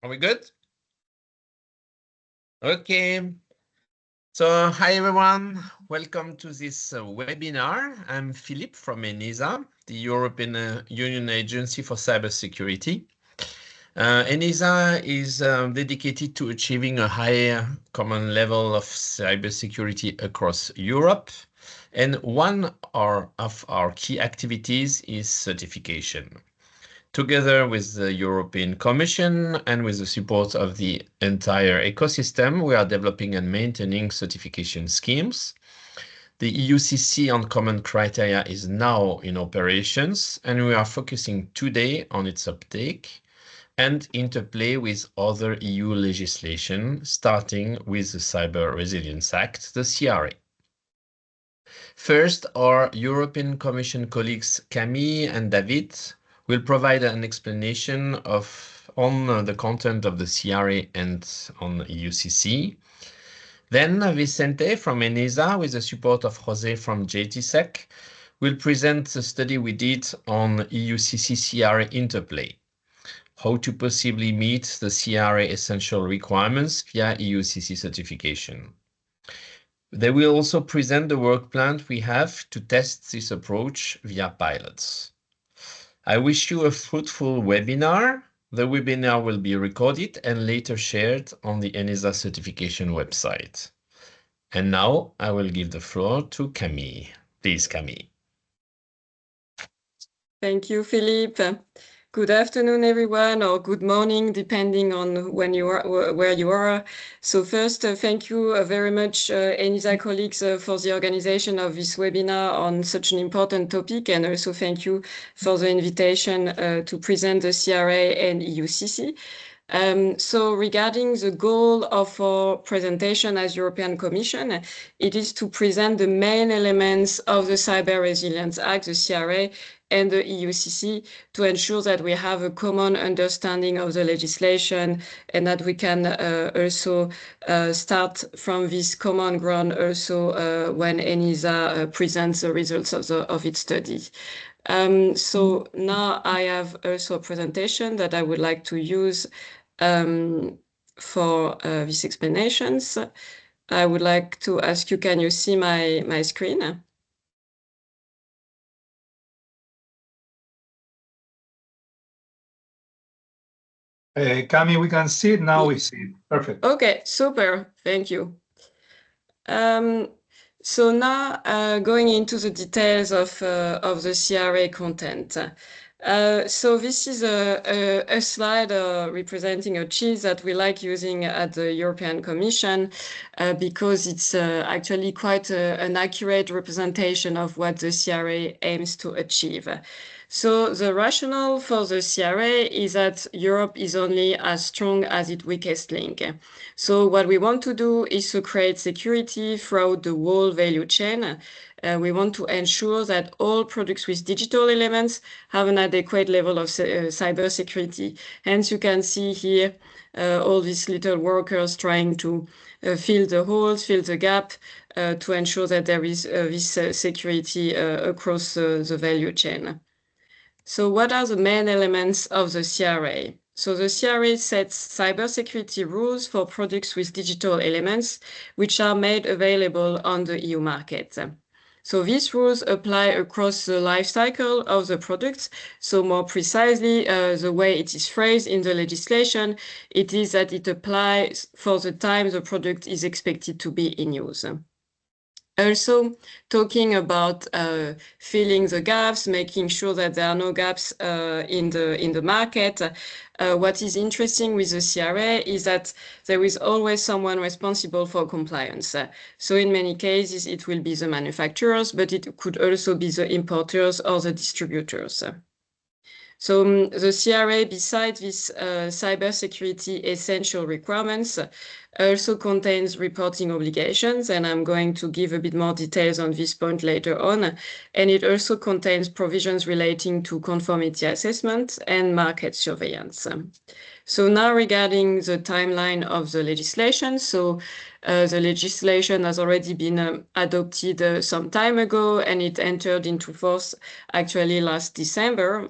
Are we good? Okay. So, hi everyone. Welcome to this webinar. I'm Philippe from ENISA, the European Union Agency for Cybersecurity. ENISA is dedicated to achieving a higher common level of cybersecurity across Europe. And one of our key activities is certification. Together with the European Commission and with the support of the entire ecosystem, we are developing and maintaining certification schemes. The EUCC on common criteria is now in operations, and we are focusing today on its uptake and interplay with other EU legislation, starting with the Cyber Resilience Act, the CRA. First, our European Commission colleagues Camille and David will provide an explanation on the content of the CRA and on EUCC. Then Vicente from ENISA, with the support of Jose from JTSEC, will present the study we did on EUCC CRA Interplay, how to possibly meet the CRA essential requirements via EUCC certification. They will also present the work plan we have to test this approach via pilots. I wish you a fruitful webinar. The webinar will be recorded and later shared on the ENISA certification website. And now I will give the floor to Camille. Please, Camille. Thank you, Philippe. Good afternoon, everyone, or good morning, depending on when you are, where you are. So first, thank you very much, ENISA colleagues, for the organization of this webinar on such an important topic, and also thank you for the invitation to present the CRA and EUCC. So regarding the goal of our presentation as European Commission, it is to present the main elements of the Cyber Resilience Act, the CRA, and the EUCC to ensure that we have a common understanding of the legislation and that we can also start from this common ground also when ENISA presents the results of its study. So now I have also a presentation that I would like to use for these explanations. I would like to ask you, can you see my screen? Camille, we can see it now. We see it. Perfect. Okay, super. Thank you. So now going into the details of the CRA content. So this is a slide representing a cheese that we like using at the European Commission because it's actually quite an accurate representation of what the CRA aims to achieve. So the rationale for the CRA is that Europe is only as strong as its weakest link. So what we want to do is to create security throughout the whole value chain. We want to ensure that all products with digital elements have an adequate level of cybersecurity. Hence, you can see here all these little workers trying to fill the holes, fill the gap, to ensure that there is this security across the value chain. So what are the main elements of the CRA? So the CRA sets cybersecurity rules for products with digital elements, which are made available on the EU market. So these rules apply across the life cycle of the products. So more precisely, the way it is phrased in the legislation, it is that it applies for the time the product is expected to be in use. Also, talking about filling the gaps, making sure that there are no gaps in the market. What is interesting with the CRA is that there is always someone responsible for compliance. So in many cases, it will be the manufacturers, but it could also be the importers or the distributors. So the CRA, besides these cybersecurity essential requirements, also contains reporting obligations, and I'm going to give a bit more details on this point later on. And it also contains provisions relating to conformity assessment and market surveillance. So now regarding the timeline of the legislation. So the legislation has already been adopted some time ago, and it entered into force actually last December,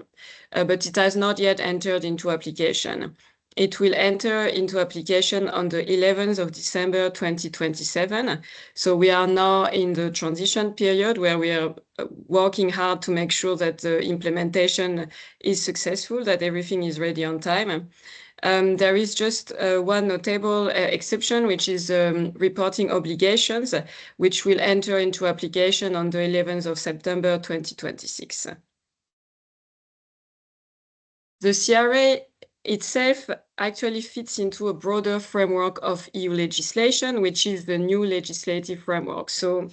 but it has not yet entered into application. It will enter into application on the 11th of December 2027. So we are now in the transition period where we are working hard to make sure that the implementation is successful, that everything is ready on time. There is just one notable exception, which is reporting obligations, which will enter into application on the 11th of September 2026. The CRA itself actually fits into a broader framework of EU legislation, which is the new legislative framework. So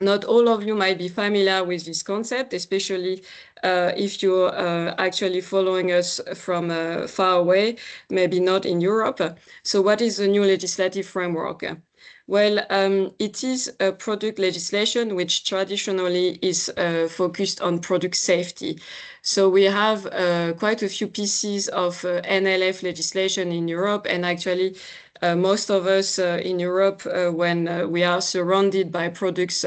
not all of you might be familiar with this concept, especially if you're actually following us from far away, maybe not in Europe. So what is the new legislative framework? Well, it is a product legislation which traditionally is focused on product safety. So we have quite a few pieces of NLF legislation in Europe, and actually most of us in Europe, when we are surrounded by products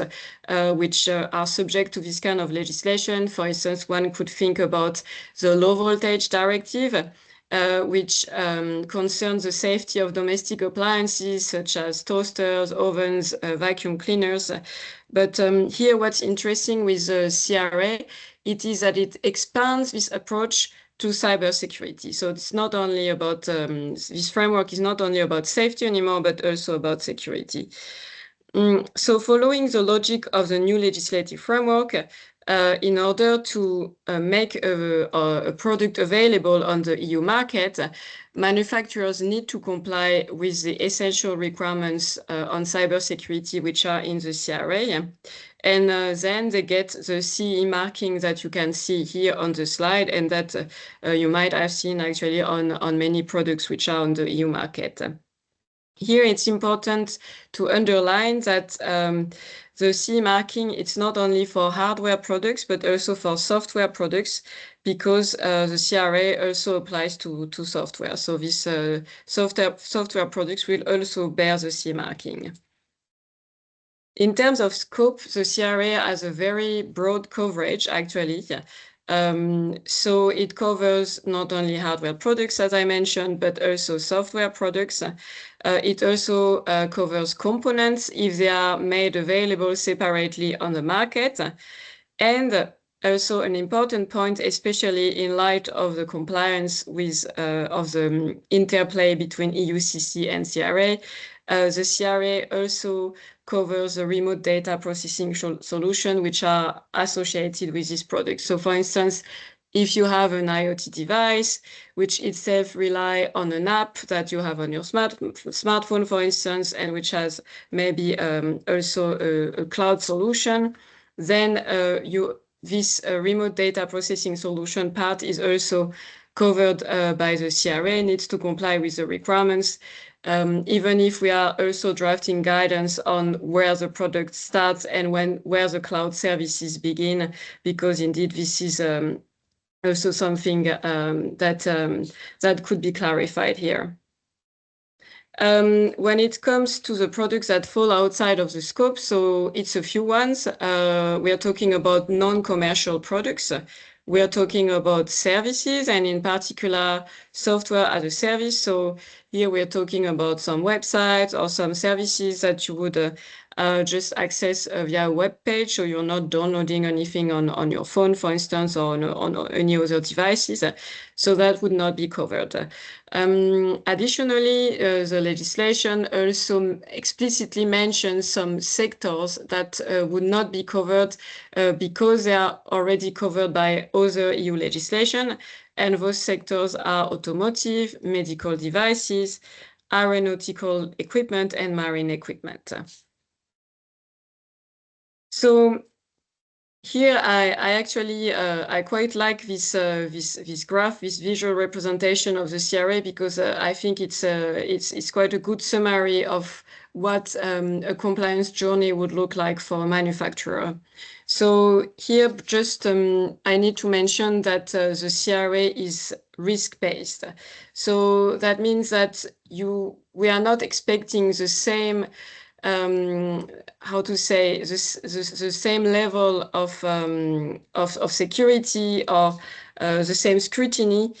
which are subject to this kind of legislation, for instance, one could think about the low voltage directive, which concerns the safety of domestic appliances such as toasters, ovens, vacuum cleaners. But here what's interesting with the CRA, it is that it expands this approach to cybersecurity. So it's not only about, this framework is not only about safety anymore, but also about security. So following the logic of the new legislative framework, in order to make a product available on the EU market, manufacturers need to comply with the essential requirements on cybersecurity, which are in the CRA. And then they get the CE marking that you can see here on the slide, and that you might have seen actually on many products which are on the EU market. Here it's important to underline that the CE marking, it's not only for hardware products, but also for software products, because the CRA also applies to software. So this software products will also bear the CE marking. In terms of scope, the CRA has a very broad coverage, actually. So it covers not only hardware products, as I mentioned, but also software products. It also covers components if they are made available separately on the market. And also an important point, especially in light of the compliance with of the interplay between EUCC and CRA, the CRA also covers the remote data processing solution which are associated with this product. So for instance, if you have an IoT device, which itself rely on an app that you have on your smartphone, for instance, and which has maybe also a cloud solution, then this remote data processing solution part is also covered by the CRA, needs to comply with the requirements, even if we are also drafting guidance on where the product starts and where the cloud services begin, because indeed this is also something that could be clarified here. When it comes to the products that fall outside of the scope, so it's a few ones. We are talking about non-commercial products. We are talking about services, and in particular, software as a service. So here we are talking about some websites or some services that you would just access via a web page, so you're not downloading anything on your phone, for instance, or on any other devices. So that would not be covered. Additionally, the legislation also explicitly mentions some sectors that would not be covered because they are already covered by other EU legislation, and those sectors are automotive, medical devices, aeronautical equipment, and marine equipment. So here I actually I quite like this graph, this visual representation of the CRA, because I think it's quite a good summary of what a compliance journey would look like for a manufacturer. So here just I need to mention that the CRA is risk-based. So that means that we are not expecting the same how to say, the same level of security or the same scrutiny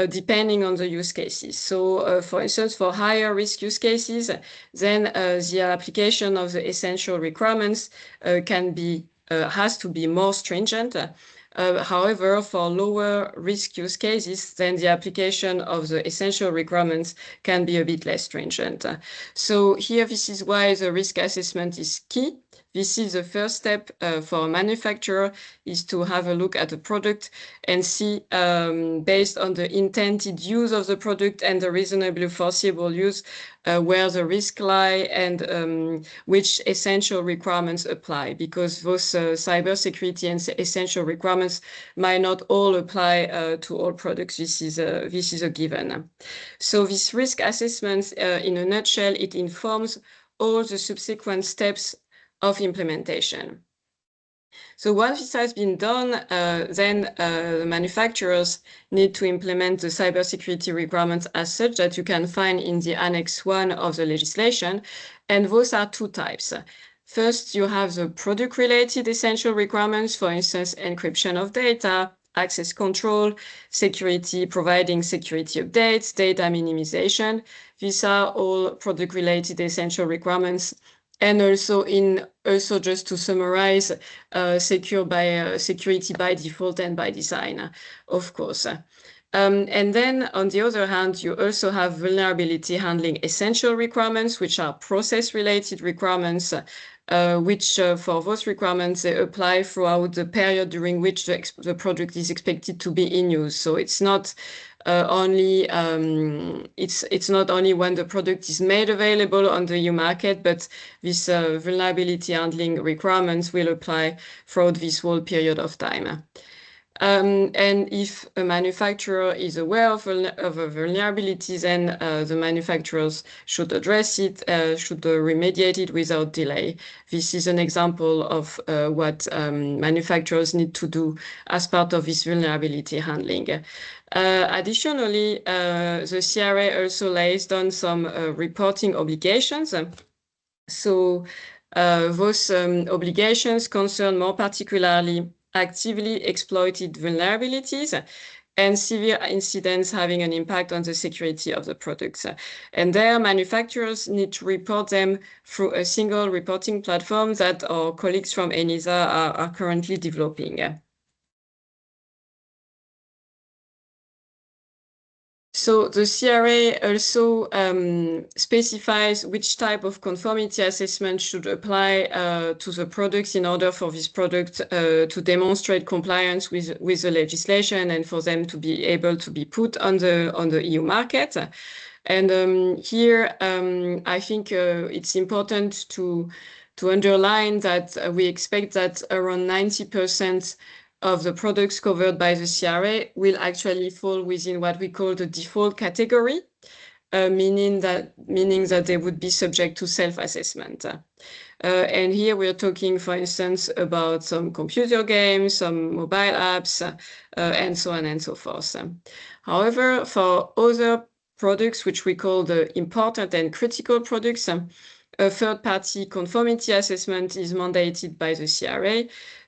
depending on the use cases. So, for instance, for higher risk use cases, then the application of the essential requirements has to be more stringent. However, for lower risk use cases, then the application of the essential requirements can be a bit less stringent. So here, this is why the risk assessment is key. This is the first step for a manufacturer, is to have a look at the product and see, based on the intended use of the product and the reasonably foreseeable use, where the risk lie and which essential requirements apply, because those cybersecurity and essential requirements might not all apply to all products. This is a given. So this risk assessment, in a nutshell, it informs all the subsequent steps of implementation. So once this has been done, then the manufacturers need to implement the cybersecurity requirements as such that you can find in the Annex 1 of the legislation. And those are two types. First, you have the product-related essential requirements, for instance, encryption of data, access control, security, providing security updates, data minimization. These are all product-related essential requirements. And also just to summarize, security by default and by design, of course. And then on the other hand, you also have vulnerability handling essential requirements, which are process-related requirements, which for those requirements, they apply throughout the period during which the product is expected to be in use. So it's not only it's not only when the product is made available on the EU market, but this vulnerability handling requirements will apply throughout this whole period of time. And if a manufacturer is aware of a vulnerability, then the manufacturers should address it, should remediate it without delay. This is an example of what manufacturers need to do as part of this vulnerability handling. Additionally, the CRA also lays down some reporting obligations. So those obligations concern more particularly actively exploited vulnerabilities and severe incidents having an impact on the security of the products. And their manufacturers need to report them through a single reporting platform that our colleagues from ENISA are currently developing. So the CRA also specifies which type of conformity assessment should apply to the products in order for this product to demonstrate compliance with the legislation and for them to be able to be put on the EU market. And here, I think it's important to underline that we expect that around 90% of the products covered by the CRA will actually fall within what we call the default category, meaning that they would be subject to self-assessment. And here we're talking, for instance, about some computer games, some mobile apps, and so on and so forth. However, for other products, which we call the important and critical products, a third-party conformity assessment is mandated by the CRA.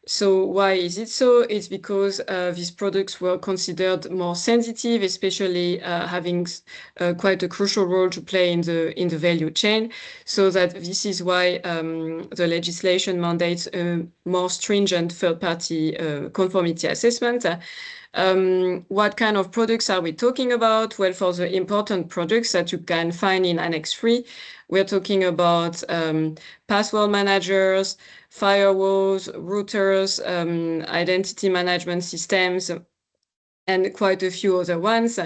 So why is it so? It's because these products were considered more sensitive, especially having quite a crucial role to play in the value chain. So that this is why the legislation mandates a more stringent third-party conformity assessment. What kind of products are we talking about? Well, for the important products that you can find in Annex 3, we're talking about password managers, firewalls, routers, identity management systems, and quite a few other ones.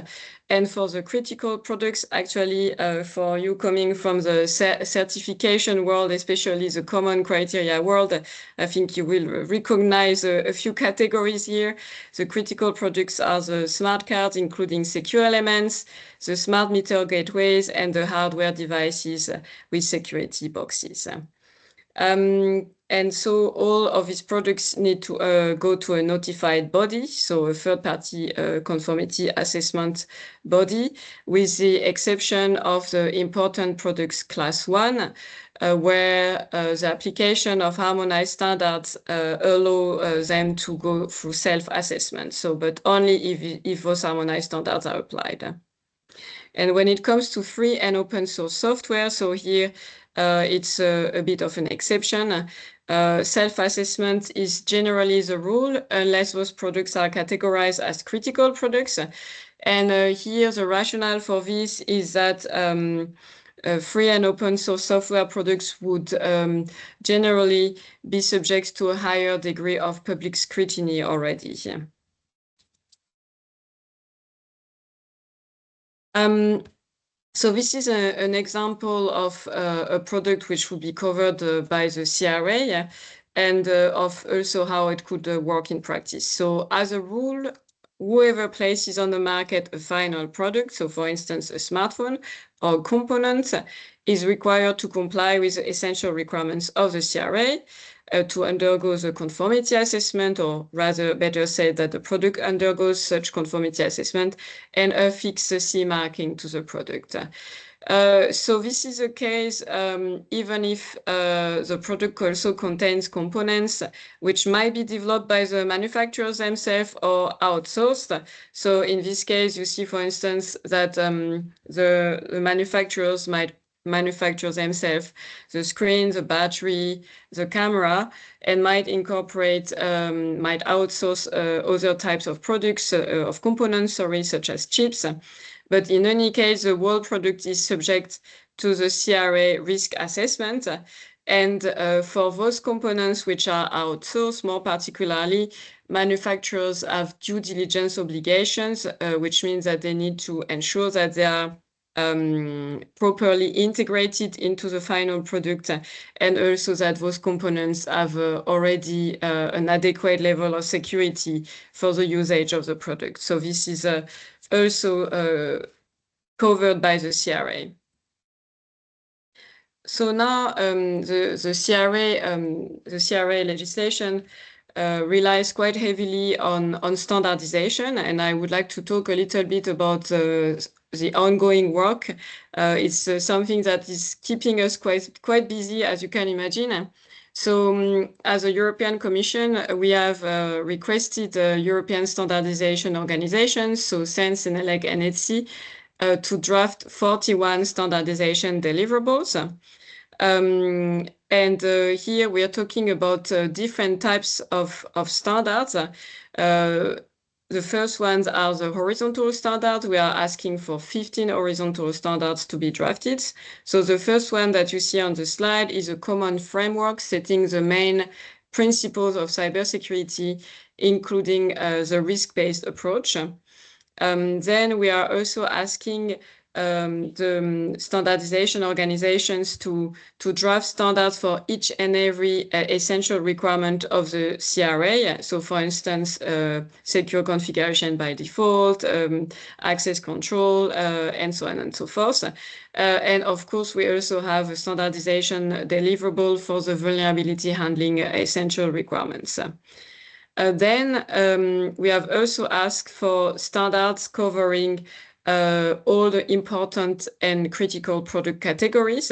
And for the critical products, actually, for you coming from the certification world, especially the common criteria world, I think you will recognize a few categories here. The critical products are the smart cards, including secure elements, the smart meter gateways, and the hardware devices with security boxes. And so all of these products need to go to a notified body, so a third-party conformity assessment body, with the exception of the important products class 1, where the application of harmonized standards allow them to go through self-assessment. So, but only if those harmonized standards are applied. And when it comes to free and open source software, so here it's a bit of an exception. Self-assessment is generally the rule unless those products are categorized as critical products. And here the rationale for this is that free and open source software products would generally be subject to a higher degree of public scrutiny already. So this is an example of a product which would be covered by the CRA and of also how it could work in practice. So as a rule, whoever places on the market a final product, so for instance, a smartphone or component, is required to comply with the essential requirements of the CRA to undergo the conformity assessment, or rather better said that the product undergoes such conformity assessment and affix the CE marking to the product. So this is a case even if the product also contains components which might be developed by the manufacturers themselves or outsourced. So in this case, you see, for instance, that the manufacturers might manufacture themselves the screen, the battery, the camera, and might incorporate, might outsource other types of products, of components, such as chips. But in any case, the whole product is subject to the CRA risk assessment. And for those components which are outsourced, more particularly, manufacturers have due diligence obligations, which means that they need to ensure that they are properly integrated into the final product, and also that those components have already an adequate level of security for the usage of the product. So this is also covered by the CRA. So now the CRA legislation relies quite heavily on standardization, and I would like to talk a little bit about the ongoing work. It's something that is keeping us quite busy, as you can imagine. So as a European Commission, we have requested European standardization organizations, so SENS, ENELEC, and ETSI, to draft 41 standardization deliverables. And here we are talking about different types of standards. The first ones are the horizontal standards. We are asking for 15 horizontal standards to be drafted. So the first one that you see on the slide is a common framework setting the main principles of cybersecurity, including the risk-based approach. Then we are also asking the standardization organizations to draft standards for each and every essential requirement of the CRA. So for instance, secure configuration by default, access control, and so on and so forth. And of course, we also have a standardization deliverable for the vulnerability handling essential requirements. Then we have also asked for standards covering all the important and critical product categories.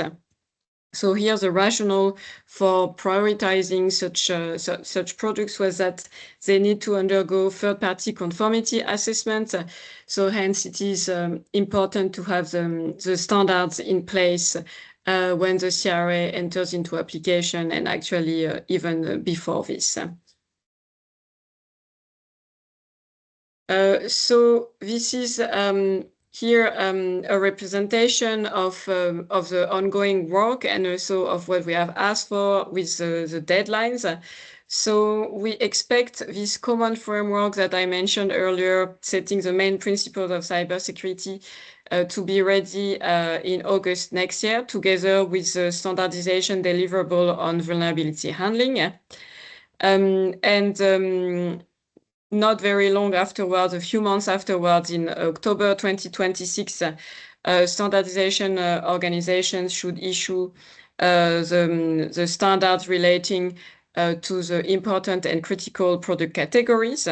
So here the rationale for prioritizing such products was that they need to undergo third-party conformity assessment. So hence it is important to have the standards in place when the CRA enters into application, and actually even before this. So this is here a representation of the ongoing work and also of what we have asked for with the deadlines. So we expect this common framework that I mentioned earlier, setting the main principles of cybersecurity, to be ready in August next year, together with the standardization deliverable on vulnerability handling. Not very long afterwards, a few months afterwards, in October 2026, standardization organizations should issue the standards relating to the important and critical product categories.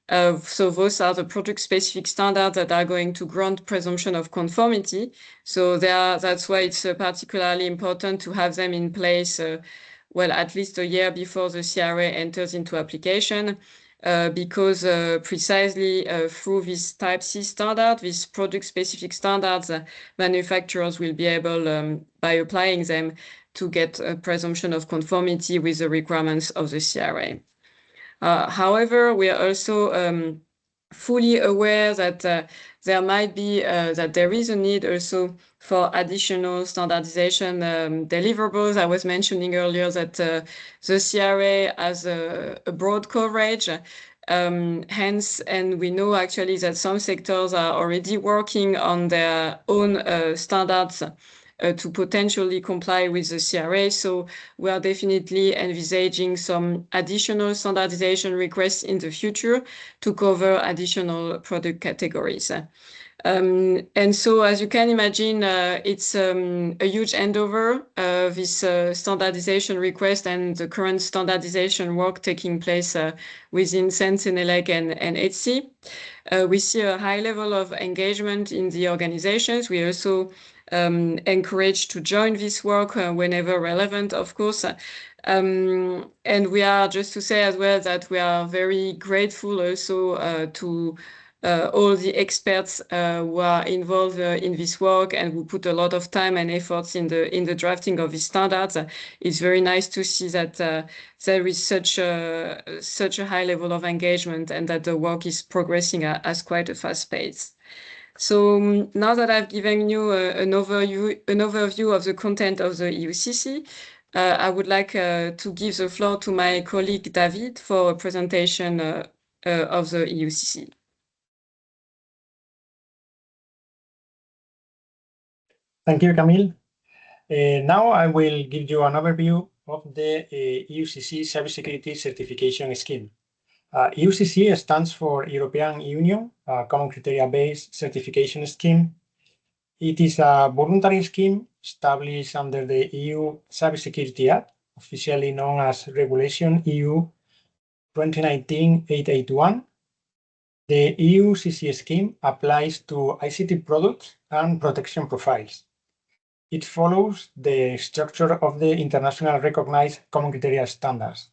So those are the product-specific standards that are going to grant presumption of conformity. So that's why it's particularly important to have them in place, well, at least a year before the CRA enters into application, because precisely through this Type C standard, these product-specific standards, manufacturers will be able, by applying them, to get a presumption of conformity with the requirements of the CRA. However, we are also fully aware that there might be that there is a need also for additional standardization deliverables. I was mentioning earlier that the CRA has a broad coverage. Hence, and we know actually that some sectors are already working on their own standards to potentially comply with the CRA. So we are definitely envisaging some additional standardization requests in the future to cover additional product categories. And so, as you can imagine, it's a huge handover, this standardization request and the current standardization work taking place within Sentinelec and HC. We see a high level of engagement in the organizations. We also encouraged to join this work whenever relevant, of course. And we are, just to say as well, that we are very grateful also to all the experts who are involved in this work and who put a lot of time and efforts in the drafting of these standards. It's very nice to see that there is such a high level of engagement and that the work is progressing at quite a fast pace. So now that I've given you an overview of the content of the EUCC, I would like to give the floor to my colleague David for a presentation of the EUCC. Thank you, Camille. Now I will give you an overview of the EUCC Cybersecurity Certification Scheme. EUCC stands for European Union Common Criteria-Based Certification Scheme. It is a voluntary scheme established under the EU Cybersecurity Act, officially known as Regulation EU 2019-881. The EUCC scheme applies to ICT products and protection profiles. It follows the structure of the international recognized common criteria standards.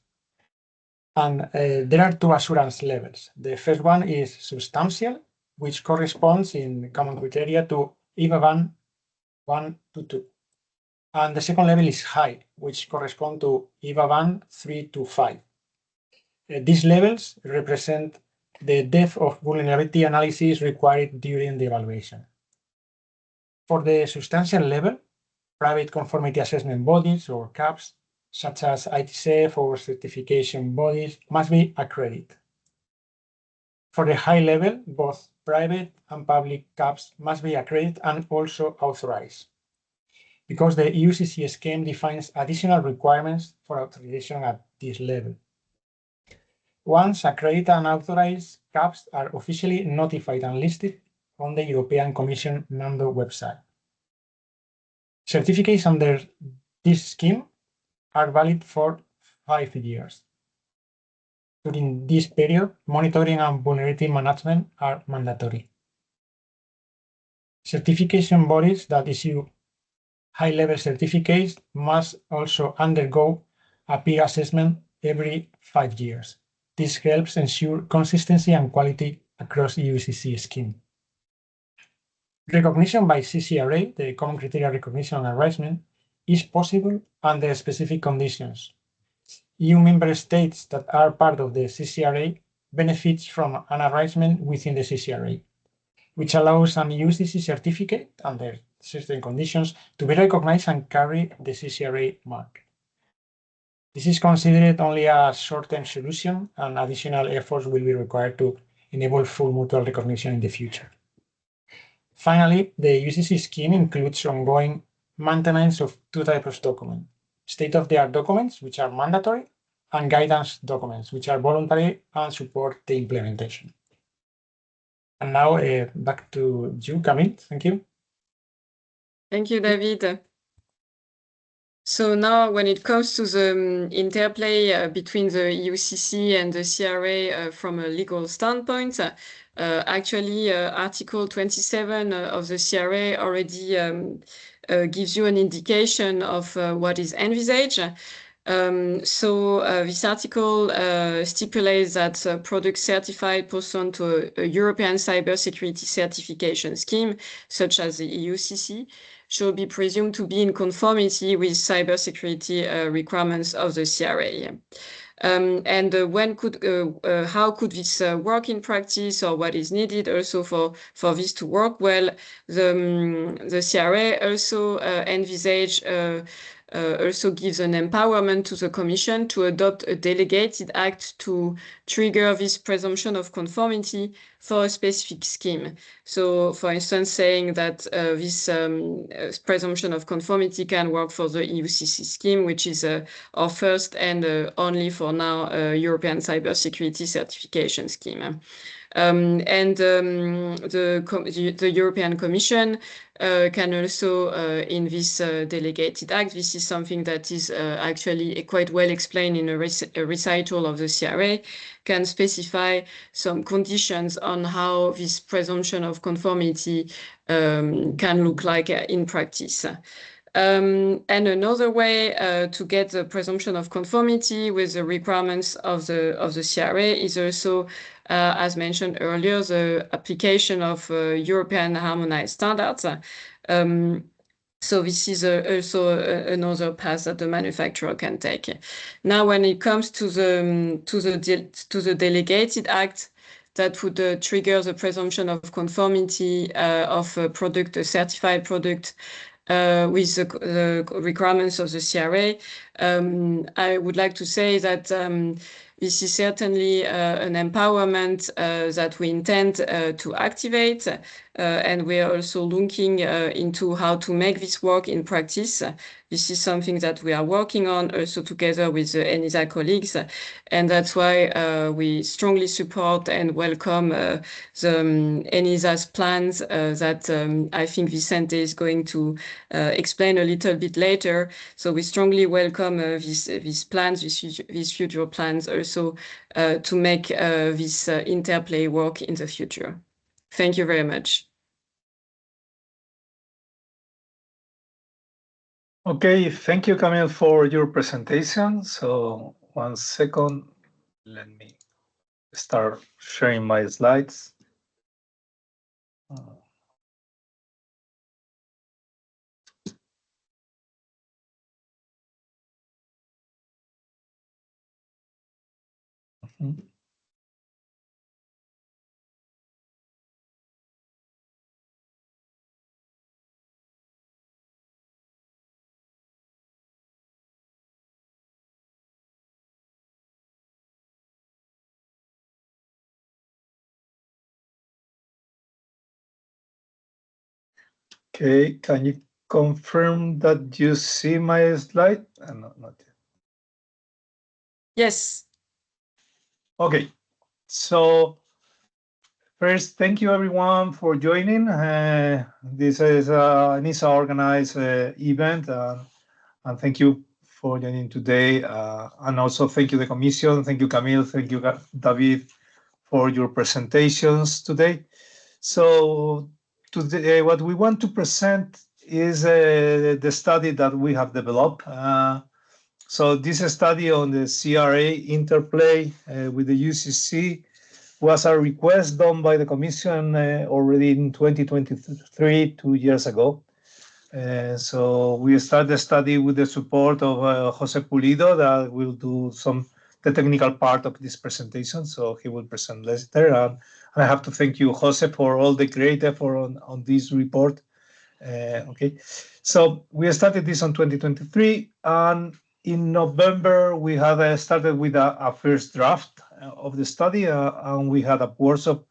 And there are two assurance levels. The first one is substantial, which corresponds in common criteria to IVA 1 to 2. And the second level is high, which corresponds to IVA 3 to 5. These levels represent the depth of vulnerability analysis required during the evaluation. For the substantial level, private conformity assessment bodies or CAPs, such as ITSEF or certification bodies, must be accredited. For the high level, both private and public CAPs must be accredited and also authorized, because the EUCC scheme defines additional requirements for authorization at this level. Once accredited and authorized, CAPs are officially notified and listed on the European Commission Nando website. Certificates under this scheme are valid for 5 years. During this period, monitoring and vulnerability management are mandatory. Certification bodies that issue high-level certificates must also undergo a peer assessment every 5 years. This helps ensure consistency and quality across the EUCC scheme. Recognition by CCRA, the Common Criteria Recognition and Enrichment, is possible under specific conditions. EU member states that are part of the CCRA benefit from an enrichment within the CCRA, which allows an EUCC certificate under certain conditions to be recognized and carry the CCRA mark. This is considered only a short-term solution, and additional efforts will be required to enable full mutual recognition in the future. Finally, the EUCC scheme includes ongoing maintenance of two types of documents: state-of-the-art documents, which are mandatory, and guidance documents, which are voluntary and support the implementation. And now back to you, Camille. Thank you. Thank you, David. So now when it comes to the interplay between the EUCC and the CRA from a legal standpoint, actually Article 27 of the CRA already gives you an indication of what is envisaged. This article stipulates that products certified pursuant to a European cybersecurity certification scheme, such as the EUCC, should be presumed to be in conformity with cybersecurity requirements of the CRA. How could this work in practice, or what is needed also for this to work well? The CRA also also gives an empowerment to the Commission to adopt a delegated act to trigger this presumption of conformity for a specific scheme. So, for instance, saying that this presumption of conformity can work for the EUCC scheme, which is our first and only for now European cybersecurity certification scheme. The European Commission can also, in this delegated act, this is something that is actually quite well explained in a recital of the CRA, can specify some conditions on how this presumption of conformity can look like in practice. And another way to get the presumption of conformity with the requirements of the CRA is also, as mentioned earlier, the application of European harmonized standards. So this is also another path that the manufacturer can take. Now, when it comes to the delegated act that would trigger the presumption of conformity of a product, a certified product, with the requirements of the CRA, I would like to say that this is certainly an empowerment that we intend to activate, and we are also looking into how to make this work in practice. This is something that we are working on also together with the ENISA colleagues, and that's why we strongly support and welcome the ENISA's plans that I think Vicente is going to explain a little bit later. So we strongly welcome these plans, these future plans also to make this interplay work in the future. Thank you very much. Okay, thank you, Camille, for your presentation. So 1 second, let me start sharing my slides. Okay, can you confirm that you see my slide? Not yet. Yes. Okay, so first, thank you everyone for joining. This is an ENISA organized event, and thank you for joining today. And also thank you the Commission, thank you Camille, thank you David for your presentations today. So today, what we want to present is the study that we have developed. So this study on the CRA interplay with the EUCC was a request done by the Commission already in 2023, 2 years ago. So we started the study with the support of Jose Pulido, that will do the technical part of this presentation. So he will present later. And I have to thank you, Jose, for all the great effort on this report. Okay, so we started this on 2023, and in November we have started with a first draft of the study, and we had a workshop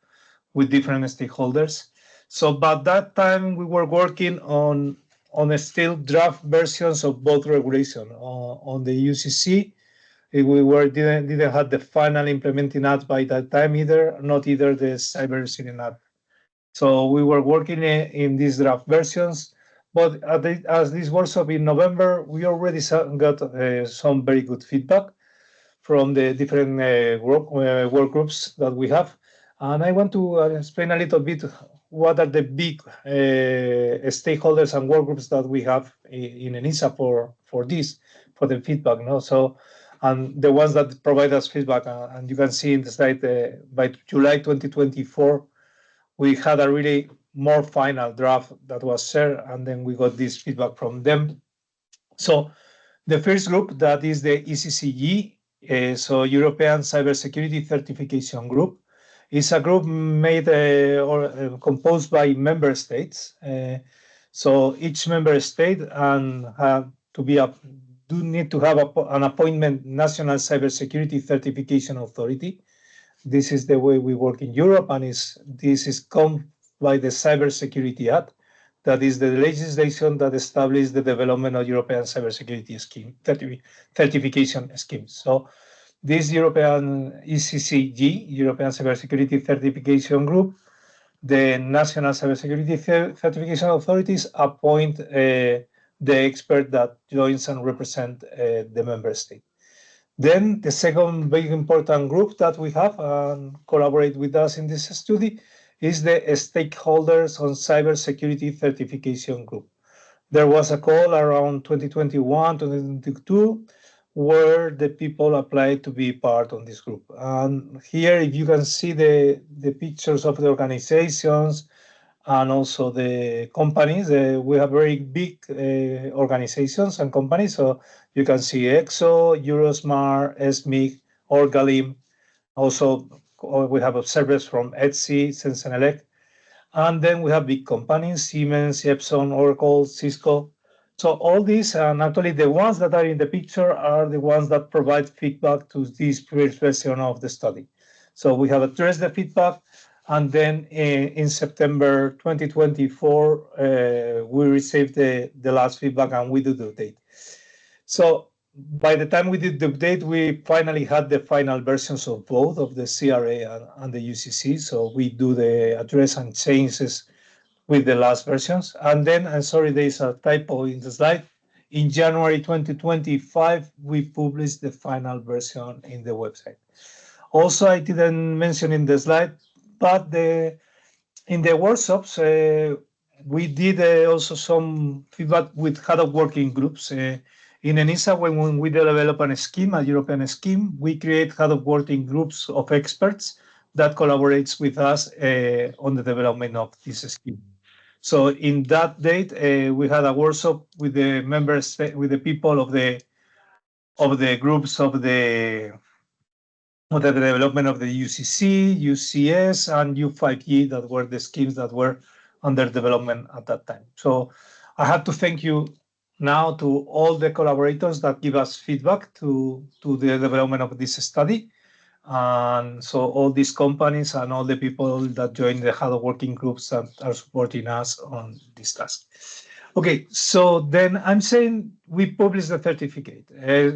with different stakeholders. So by that time we were working on still draft versions of both regulation on the EUCC. We didn't have the final implementing act by that time either, not either the Cybersecurity act. So we were working in these draft versions, But as this workshop in November, we already got some very good feedback from the different work groups that we have. And I want to explain a little bit what are the big stakeholders and work groups that we have in ENISA for the feedback. No? So, and the ones that provide us feedback, and you can see in the slide, by July 2024, we had a really more final draft that was shared, and then we got this feedback from them. So the first group, that is the ECCG, so European Cybersecurity Certification Group, is a group made or composed by member states. So each member state and do need to have an appointment National Cybersecurity Certification Authority. This is the way we work in Europe, and this is come by the Cybersecurity Act. That is the legislation that establishes the development of European cybersecurity scheme, certification schemes. So this European ECCG, European Cybersecurity Certification Group, the national cybersecurity certification authorities appoint the expert that joins and represent the member state. Then the second big important group that we have and collaborate with us in this study is the stakeholders on cybersecurity certification group. There was a call around 2021, 2022, where the people applied to be part of this group. And here, if you can see the pictures of the organizations and also the companies, we have very big organizations and companies. So you can see EXO, Eurosmart, SMIC, Orgalim. Also, we have observers from Etsy, Sensenelec. And then we have big companies, Siemens, Epson, Oracle, Cisco. So all these, and actually the ones that are in the picture are the ones that provide feedback to this first version of the study. So we have addressed the feedback, and then in September 2024, we received the last feedback, and we do the update. So by the time we did the update, we finally had the final versions of both of the CRA and the EUCC. So we do the address and changes with the last versions. And then, I'm sorry, there's a typo in the slide. In January 2025, we published the final version in the website. Also, I didn't mention in the slide, but in the workshops, we did also some feedback with head of working groups. In ENISA, when we develop a scheme, a European scheme, we create head of working groups of experts that collaborates with us on the development of this scheme. So in that date, we had a workshop with the members, with the people of the groups of the development of the EUCC, UCS, and U5G, that were the schemes that were under development at that time. So I have to thank you now to all the collaborators that give us feedback to the development of this study. And so all these companies and all the people that join the head of working groups that are supporting us on this task. Okay, so then I'm saying we publish the certificate.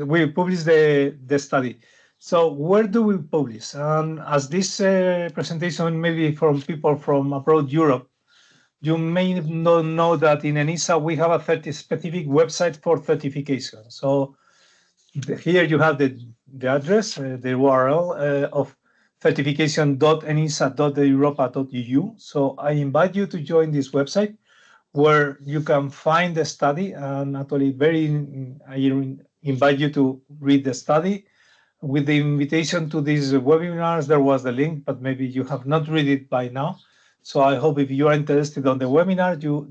We publish the study. So where do we publish? And as this presentation maybe from people from abroad Europe, you may not know that in ENISA we have a specific website for certification. So here you have the address, the URL of certification.enisa.europa.eu. So I invite you to join this website where you can find the study, and actually I invite you to read the study. With the invitation to these webinars, there was the link, but maybe you have not read it by now. So I hope if you are interested on the webinar, you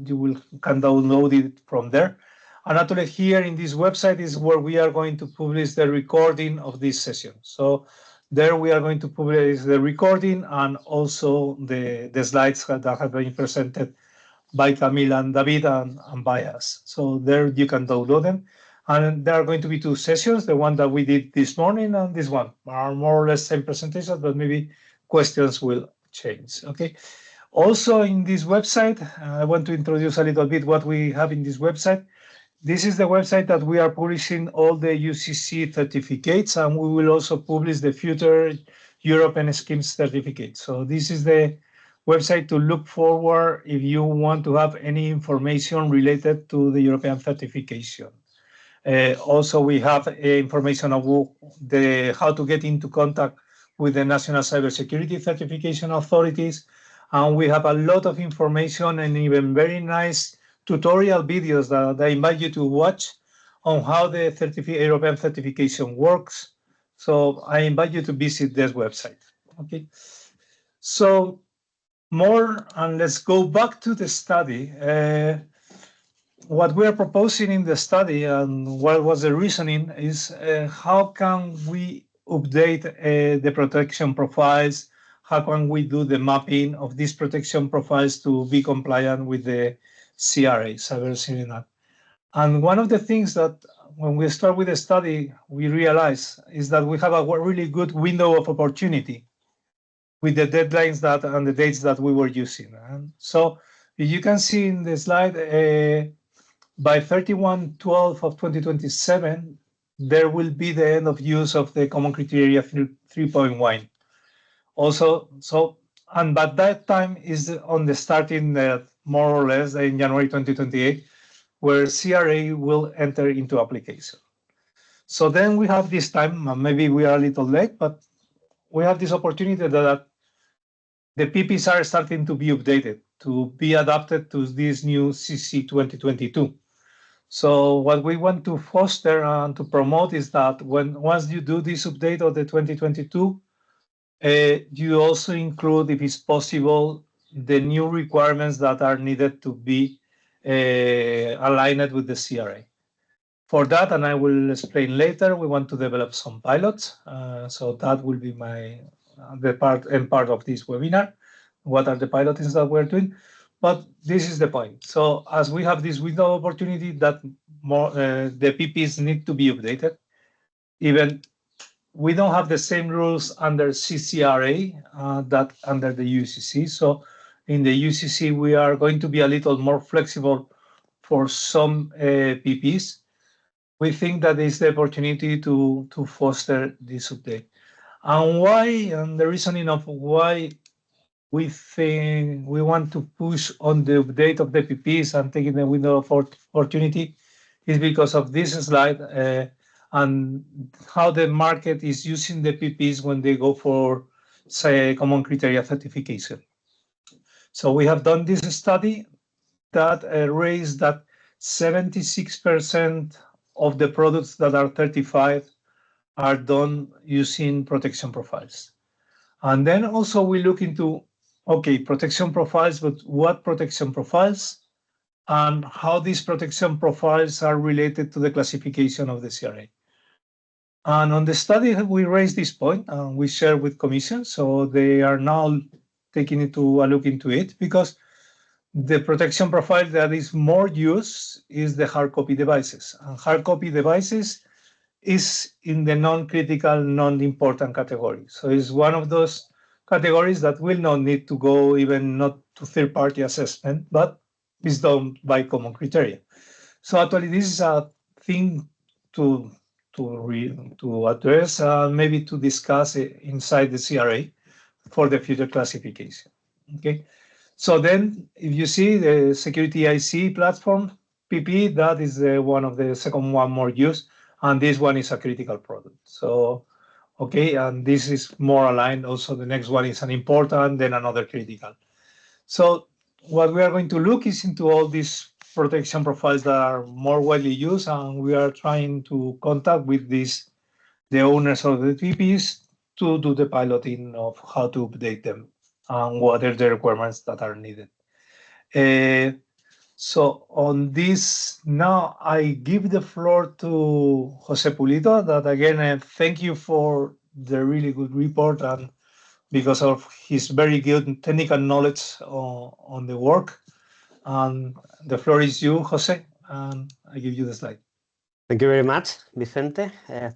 can download it from there. And actually here in this website is where we are going to publish the recording of this session. So there we are going to publish the recording and also the slides that have been presented by Camille and David and by us. So there you can download them. And there are going to be two sessions. The one that we did this morning and this one are more or less same presentations, but maybe questions will change. Okay. Also in this website, I want to introduce a little bit what we have in this website. This is the website that we are publishing all the EUCC certificates, and we will also publish the future European schemes certificates. So this is the website to look forward if you want to have any information related to the European certification. Also, we have information of how to get into contact with the national cybersecurity certification authorities. And we have a lot of information and even very nice tutorial videos that I invite you to watch on how the European certification works. So I invite you to visit this website. Okay. So more, and let's go back to the study. What we are proposing in the study and what was the reasoning is how can we update the protection profiles? How can we do the mapping of these protection profiles to be compliant with the CRA, Cybersecurity Act? And one of the things that when we start with the study, we realize is that we have a really good window of opportunity with the deadlines and the dates that we were using. And so you can see in the slide, by 31/12 of 2027, there will be the end of use of the Common Criteria 3.1. Also, but that time is on the starting more or less in January 2028, where CRA will enter into application. So then we have this time, maybe we are a little late, but we have this opportunity that the PPs are starting to be updated, to be adapted to this new CC 2022. So what we want to foster and to promote is that once you do this update of the 2022, you also include, if it's possible, the new requirements that are needed to be aligned with the CRA. For that, and I will explain later, we want to develop some pilots. So that will be part of this webinar. What are the pilots that we're doing? But this is the point. So as we have this window opportunity that the PPs need to be updated, even we don't have the same rules under CCRA that under the EUCC. So in the EUCC, we are going to be a little more flexible for some PPs. We think that is the opportunity to foster this update. And why, and the reasoning of why we think we want to push on the update of the PPs and taking the window of opportunity is because of this slide and how the market is using the PPs when they go for, say, common criteria certification. So we have done this study that raised that 76% of the products that are certified are done using protection profiles. And then also we look into, okay, protection profiles, but what protection profiles and how these protection profiles are related to the classification of the CRA. And on the study, we raised this point and we share with Commission. So they are now taking a look into it because the protection profile that is more used is the hard copy devices. And hard copy devices is in the non-critical, non-important category. So it's one of those categories that will not need to go even not to third-party assessment, but is done by common criteria. So actually, this is a thing to address, maybe to discuss inside the CRA for the future classification. Okay. So then, if you see the security IC platform, PP, that is one of the second one more used, and this one is a critical product. So, okay, and this is more aligned. Also, the next one is an important, then another critical. So what we are going to look is into all these protection profiles that are more widely used, and we are trying to contact with the owners of the PPs to do the piloting of how to update them and what are the requirements that are needed. So on this, now I give the floor to Jose Pulido, that again, thank you for the really good report and because of his very good technical knowledge on the work. And the floor is you, Jose, and I give you the slide. Thank you very much, Vicente.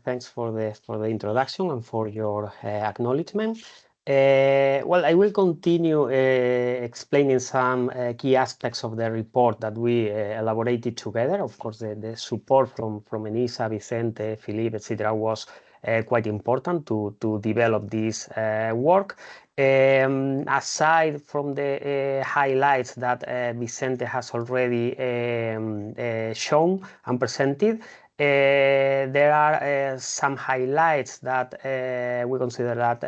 Thanks for the introduction and for your acknowledgement. Well, I will continue explaining some key aspects of the report that we elaborated together. Of course, the support from ENISA, Vicente, Philippe, etc., was quite important to develop this work. Aside from the highlights that Vicente has already shown and presented, there are some highlights that we consider that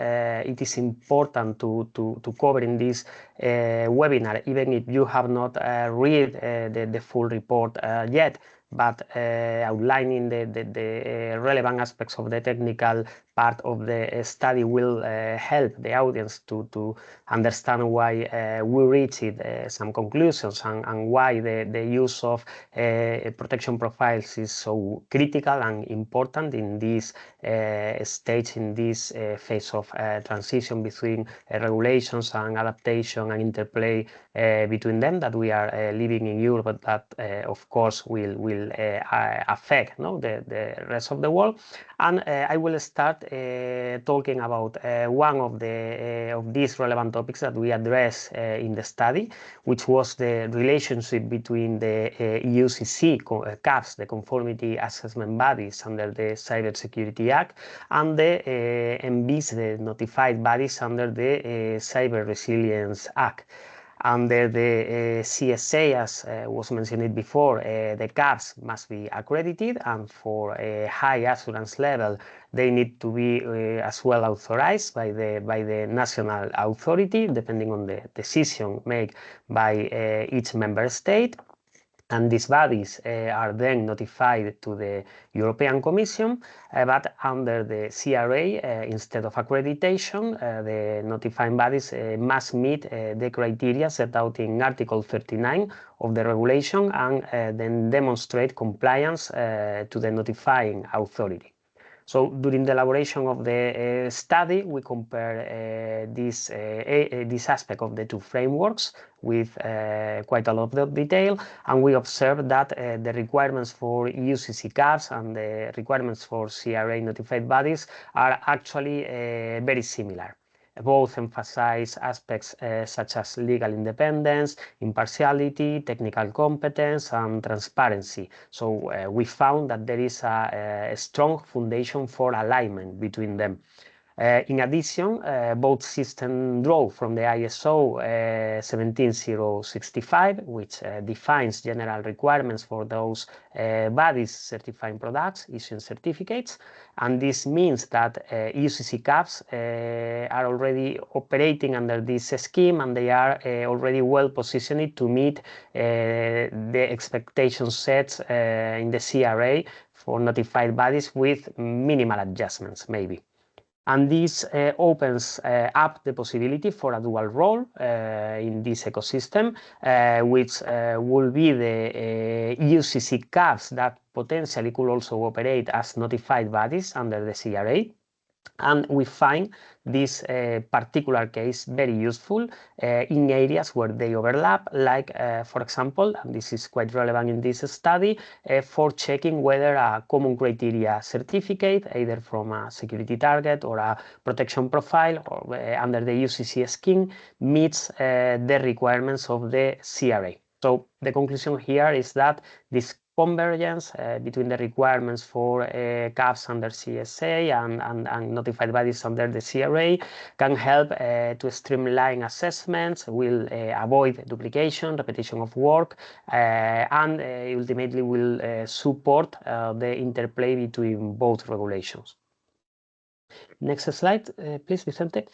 it is important to cover in this webinar, even if you have not read the full report yet, but outlining the relevant aspects of the technical part of the study will help the audience to understand why we reached some conclusions and why the use of protection profiles is so critical and important in this stage, in this phase of transition between regulations and adaptation and interplay between them that we are living in Europe, but that of course will affect the rest of the world. And I will start talking about one of these relevant topics that we address in the study, which was the relationship between the EUCC CAPS, the conformity assessment bodies under the Cybersecurity Act, and the NBIS, the notified bodies under the Cyber Resilience Act. Under the CSA, as was mentioned before, the CAPS must be accredited, and for a high assurance level, they need to be as well authorized by the national authority, depending on the decision made by each member state. And these bodies are then notified to the European Commission, but under the CRA, instead of accreditation, the notifying bodies must meet the criteria set out in Article 39 of the regulation and then demonstrate compliance to the notifying authority. So during the elaboration of the study, we compare this aspect of the two frameworks with quite a lot of detail, and we observed that the requirements for EUCC CAPS and the requirements for CRA notified bodies are actually very similar. Both emphasize aspects such as legal independence, impartiality, technical competence, and transparency. So we found that there is a strong foundation for alignment between them. In addition, both systems draw from the ISO 17065, which defines general requirements for those bodies certifying products, issuing certificates, and this means that EUCC CAPS are already operating under this scheme, and they are already well positioned to meet the expectations set in the CRA for notified bodies with minimal adjustments, maybe. And this opens up the possibility for a dual role in this ecosystem, which will be the EUCC CAPS that potentially could also operate as notified bodies under the CRA. And we find this particular case very useful in areas where they overlap, like, for example, and this is quite relevant in this study, for checking whether a common criteria certificate, either from a security target or a protection profile or under the EUCC scheme, meets the requirements of the CRA. So the conclusion here is that this convergence between the requirements for CAPS under CSA and notified bodies under the CRA can help to streamline assessments, will avoid duplication, repetition of work, and ultimately will support the interplay between both regulations. Next slide, please, Vicente.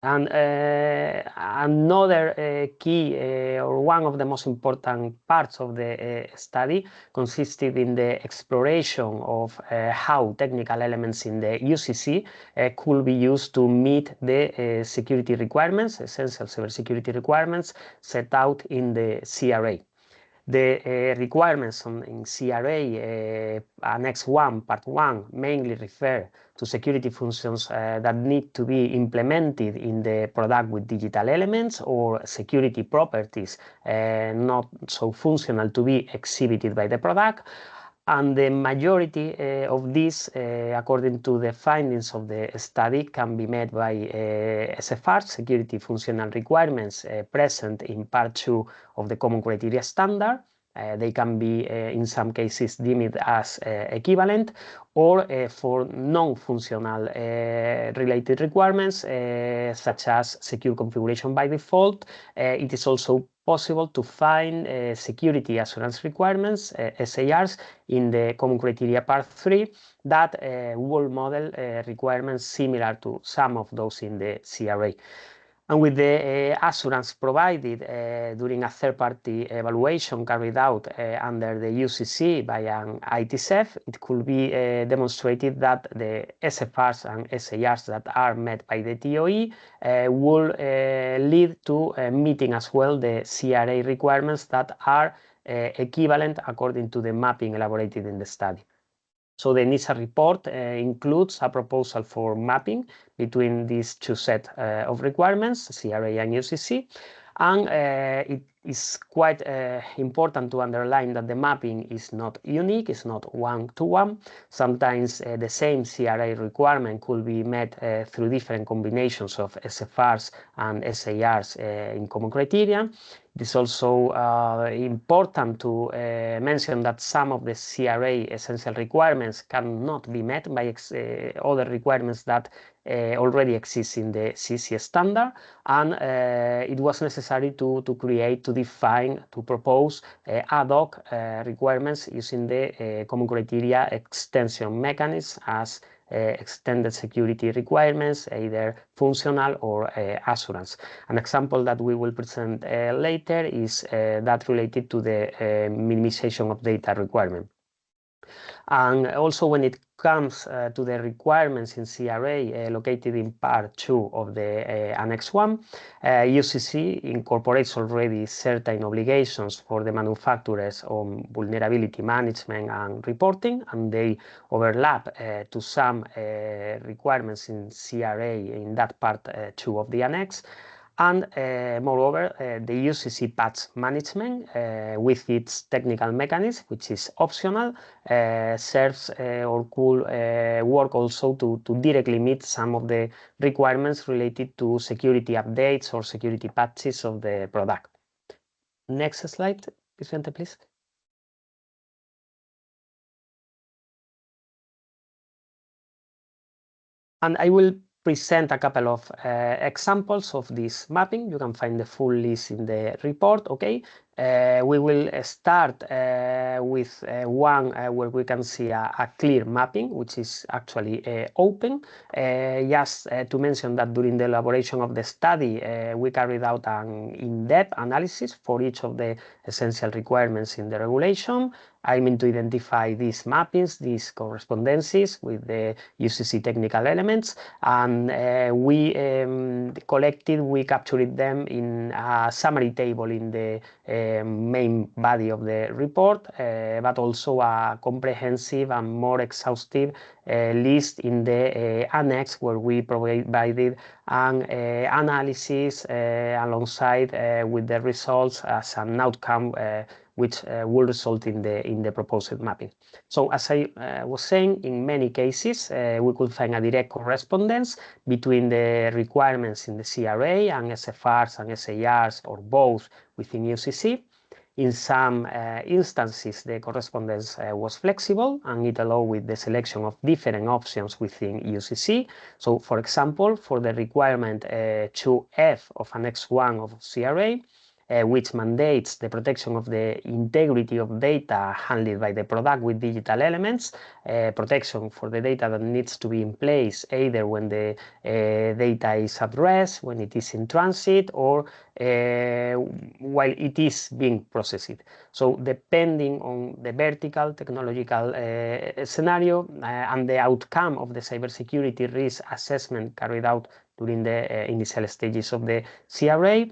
And another key or one of the most important parts of the study consisted in the exploration of how technical elements in the EUCC could be used to meet the security requirements, essential cybersecurity requirements set out in the CRA. The requirements in CRA Annex 1, Part 1, mainly refer to security functions that need to be implemented in the product with digital elements or security properties not so functional to be exhibited by the product. And the majority of these, according to the findings of the study, can be met by SFR, security functional requirements, present in Part 2 of the Common Criteria Standard, They can be, in some cases, deemed as equivalent, or for non-functional related requirements, such as secure configuration by default. It is also possible to find security assurance requirements, SARs, in the Common Criteria Part 3 that will model requirements similar to some of those in the CRA. And with the assurance provided during a third-party evaluation carried out under the EUCC by an ITSEF, it could be demonstrated that the SFRs and SARs that are met by the TOE will lead to meeting as well the CRA requirements that are equivalent according to the mapping elaborated in the study. So the ENISA report includes a proposal for mapping between these two sets of requirements, CRA and EUCC, and it is quite important to underline that the mapping is not unique, it's not one-to-one. Sometimes the same CRA requirement could be met through different combinations of SFRs and SARs in common criteria. It is also important to mention that some of the CRA essential requirements cannot be met by other requirements that already exist in the CC standard, and it was necessary to define, to propose ad hoc requirements using the common criteria extension mechanism as extended security requirements, either functional or assurance. An example that we will present later is that related to the minimization of data requirement. And also when it comes to the requirements in CRA located in Part 2 of the Annex 1, EUCC incorporates already certain obligations for the manufacturers on vulnerability management and reporting, and they overlap to some requirements in CRA in that Part 2 of the Annex. And moreover, the EUCC patch management with its technical mechanism, which is optional, serves or could work also to directly meet some of the requirements related to security updates or security patches of the product. Next slide, Vicente, please. And I will present a couple of examples of this mapping. You can find the full list in the report, okay? We will start with one where we can see a clear mapping, which is actually open. Just to mention that during the elaboration of the study, we carried out an in-depth analysis for each of the essential requirements in the regulation. I mean to identify these mappings, these correspondences with the EUCC technical elements, and we captured them in a summary table in the main body of the report, but also a comprehensive and more exhaustive list in the annex, where we provided an analysis alongside with the results as an outcome which will result in the proposed mapping. So as I was saying, in many cases, we could find a direct correspondence between the requirements in the CRA and SFRs and SARs, or both, within EUCC. In some instances, the correspondence was flexible, and it allowed with the selection of different options within EUCC. So, for example, for the requirement 2F of Annex 1 of CRA, which mandates the protection of the integrity of data handled by the product with digital elements, protection for the data that needs to be in place either when the data is at rest, when it is in transit, or while it is being processed. So depending on the vertical technological scenario and the outcome of the cybersecurity risk assessment carried out during the initial stages of the CRA,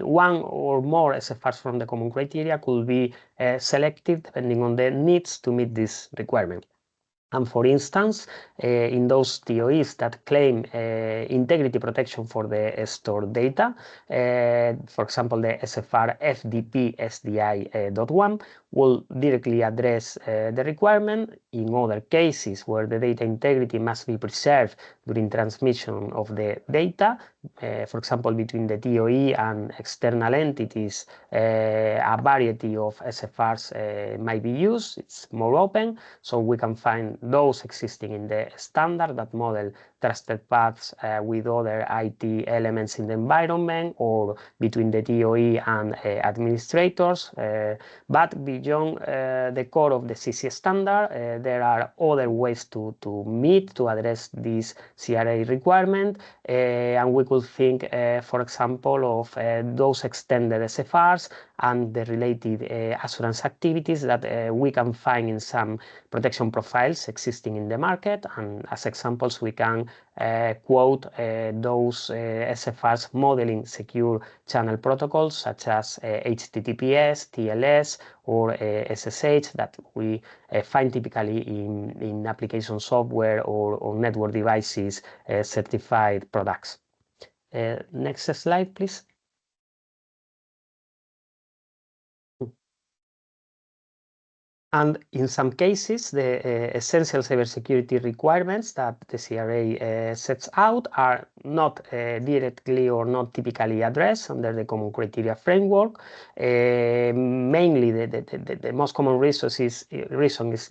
one or more SFRs from the common criteria could be selected depending on the needs to meet this requirement. And for instance, in those TOEs that claim integrity protection for the stored data, for example, the SFR FDP SDI.1 will directly address the requirement. In other cases where the data integrity must be preserved during transmission of the data. For example, between the DOE and external entities, a variety of SFRs might be used. It's more open, so we can find those existing in the standard that model trusted paths with other IT elements in the environment, or between the DOE and administrators. But beyond the core of the CC standard, there are other ways to address this CRA requirement, and we could think, for example, of those extended SFRs and the related assurance activities that we can find in some protection profiles existing in the market. And as examples, we can quote those SFRs modeling secure channel protocols such as HTTPS, TLS, or SSH that we find typically in application software or network devices certified products. Next slide, please. And in some cases, the essential cybersecurity requirements that the CRA sets out are not directly or not typically addressed under the common criteria framework. Mainly, the most common reason is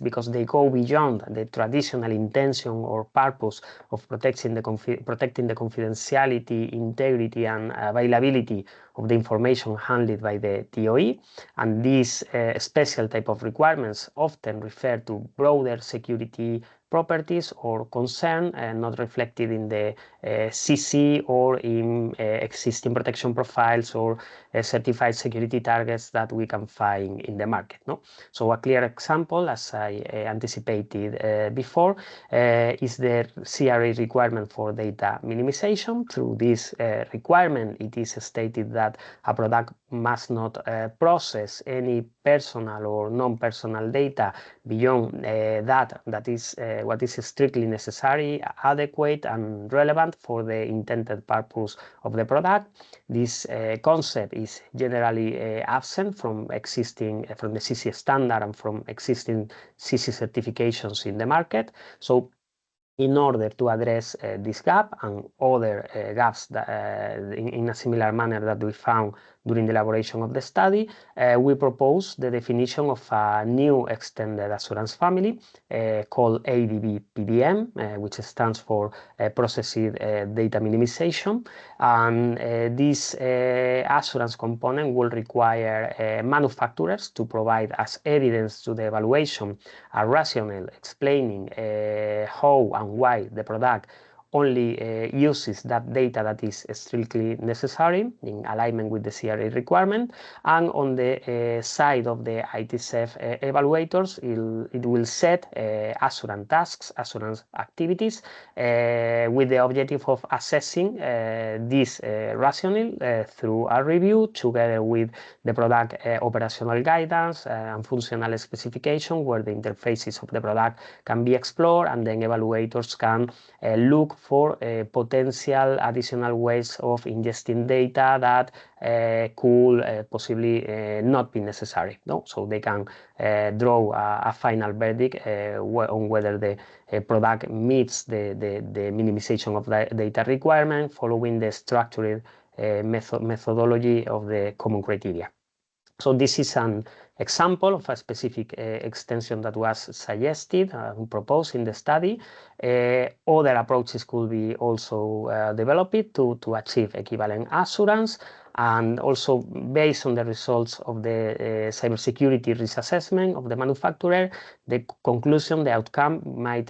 because they go beyond the traditional intention or purpose of protecting the confidentiality, integrity, and availability of the information handled by the DOE. And these special type of requirements often refer to broader security properties or concern not reflected in the CC or in existing protection profiles or certified security targets that we can find in the market. So a clear example, as I anticipated before, is the CRA requirement for data minimization. Through this requirement, it is stated that a product must not process any personal or non-personal data beyond that is what is strictly necessary, adequate, and relevant for the intended purpose of the product. This concept is generally absent from the CC standard and from existing CC certifications in the market. So in order to address this gap and other gaps that, in a similar manner that we found during the elaboration of the study, we propose the definition of a new extended assurance family called ADB-PDM, which stands for Processed Data Minimization. And this assurance component will require manufacturers to provide as evidence to the evaluation a rationale explaining how and why the product only uses that data that is strictly necessary in alignment with the CRA requirement. And on the side of the ITSEF evaluators, it will set assurance tasks, assurance activities with the objective of assessing this rationale through a review together with the product operational guidance and functional specification, where the interfaces of the product can be explored, and then evaluators can look for potential additional ways of ingesting data that could possibly not be necessary. So they can draw a final verdict on whether the product meets the minimization of the data requirement following the structured methodology of the common criteria. So this is an example of a specific extension that was suggested and proposed in the study. Other approaches could be also developed to achieve equivalent assurance, and also based on the results of the cybersecurity risk assessment of the manufacturer, the conclusion, the outcome might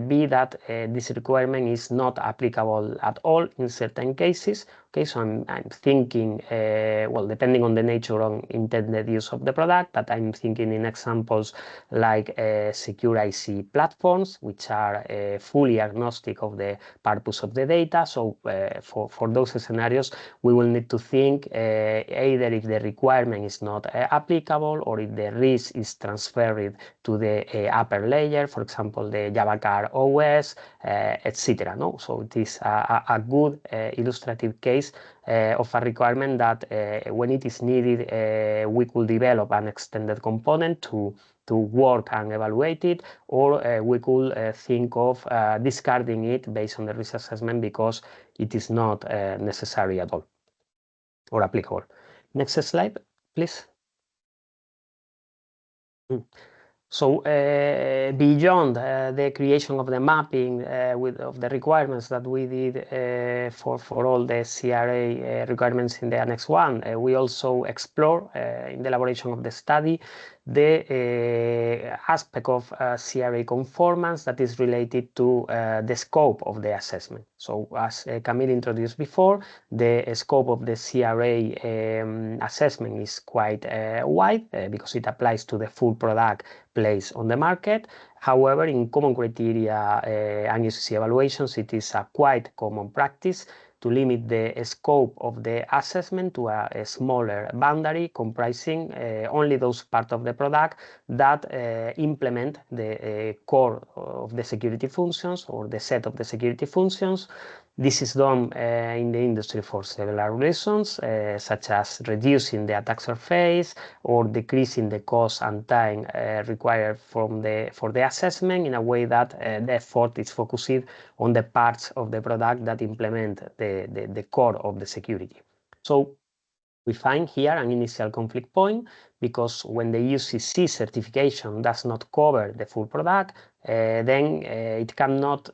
be that this requirement is not applicable at all in certain cases. Okay, so I'm thinking, well, depending on the nature and intended use of the product, but I'm thinking in examples like secure IC platforms, which are fully agnostic of the purpose of the data. So for those scenarios, we will need to think think either if the requirement is not applicable or if the risk is transferred to the upper layer, for example, the Javacar OS, etc. No? So it is a good illustrative case of a requirement that when it is needed, we could develop an extended component to work and evaluate it, or we could think of discarding it based on the risk assessment because it is not necessary at all or applicable. Next slide, please. So beyond the creation of the mapping of the requirements that we did for all the CRA requirements in the Annex 1, we also explore in the elaboration of the study the aspect of CRA conformance that is related to the scope of the assessment. So as Camille introduced before, the scope of the CRA assessment is quite wide because it applies to the full product placed on the market. However, in common criteria and EUCC evaluations, it is a quite common practice to limit the scope of the assessment to a smaller boundary comprising only those parts of the product that implement the core of the security functions or the set of the security functions. This is done in the industry for several reasons, such as reducing the attack surface or decreasing the cost and time required for the assessment in a way that the effort is focused on the parts of the product that implement the core of the security. So we find here an initial conflict point because when the EUCC certification does not cover the full product, then it cannot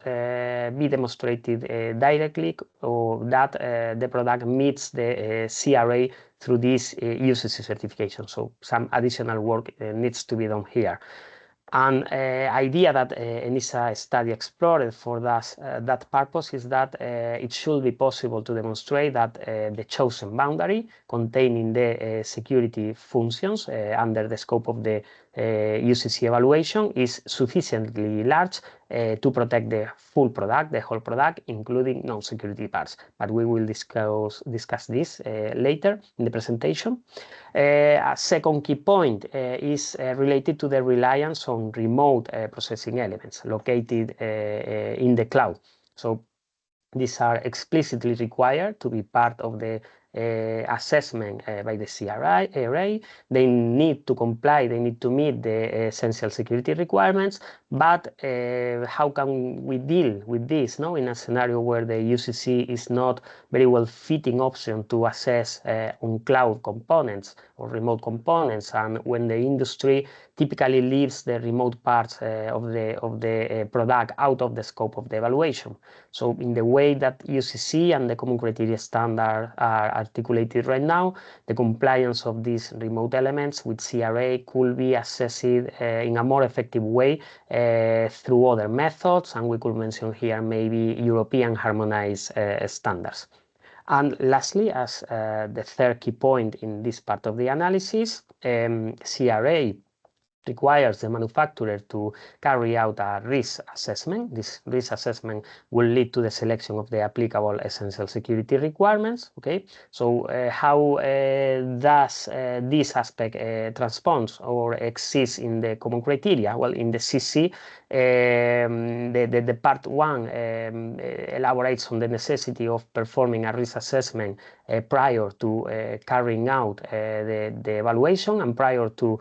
be demonstrated directly or that the product meets the CRA through this EUCC certification. So some additional work needs to be done here. An idea that ENISA study explored for that purpose is that it should be possible to demonstrate that the chosen boundary containing the security functions under the scope of the EUCC evaluation is sufficiently large to protect the full product, the whole product, including non-security parts. But we will discuss this later in the presentation. A second key point is related to the reliance on remote processing elements located in the cloud. So these are explicitly required to be part of the assessment by the CRA. They need to comply, they need to meet the essential security requirements, but how can we deal with this in a scenario where the EUCC is not very well fitting option to assess on cloud components or remote components, and when the industry typically leaves the remote parts of the product out of the scope of the evaluation. So in the way that EUCC and the common criteria standard are articulated right now, the compliance of these remote elements with CRA could be assessed in a more effective way through other methods, and we could mention here maybe European harmonized standards. And lastly, as the third key point in this part of the analysis, CRA requires the manufacturer to carry out a risk assessment. This risk assessment will lead to the selection of the applicable essential security requirements. Okay, so how does this aspect transpose or exists in the common criteria? Well, in the CC, the part 1 elaborates on the necessity of performing a risk assessment prior to carrying out the evaluation and prior to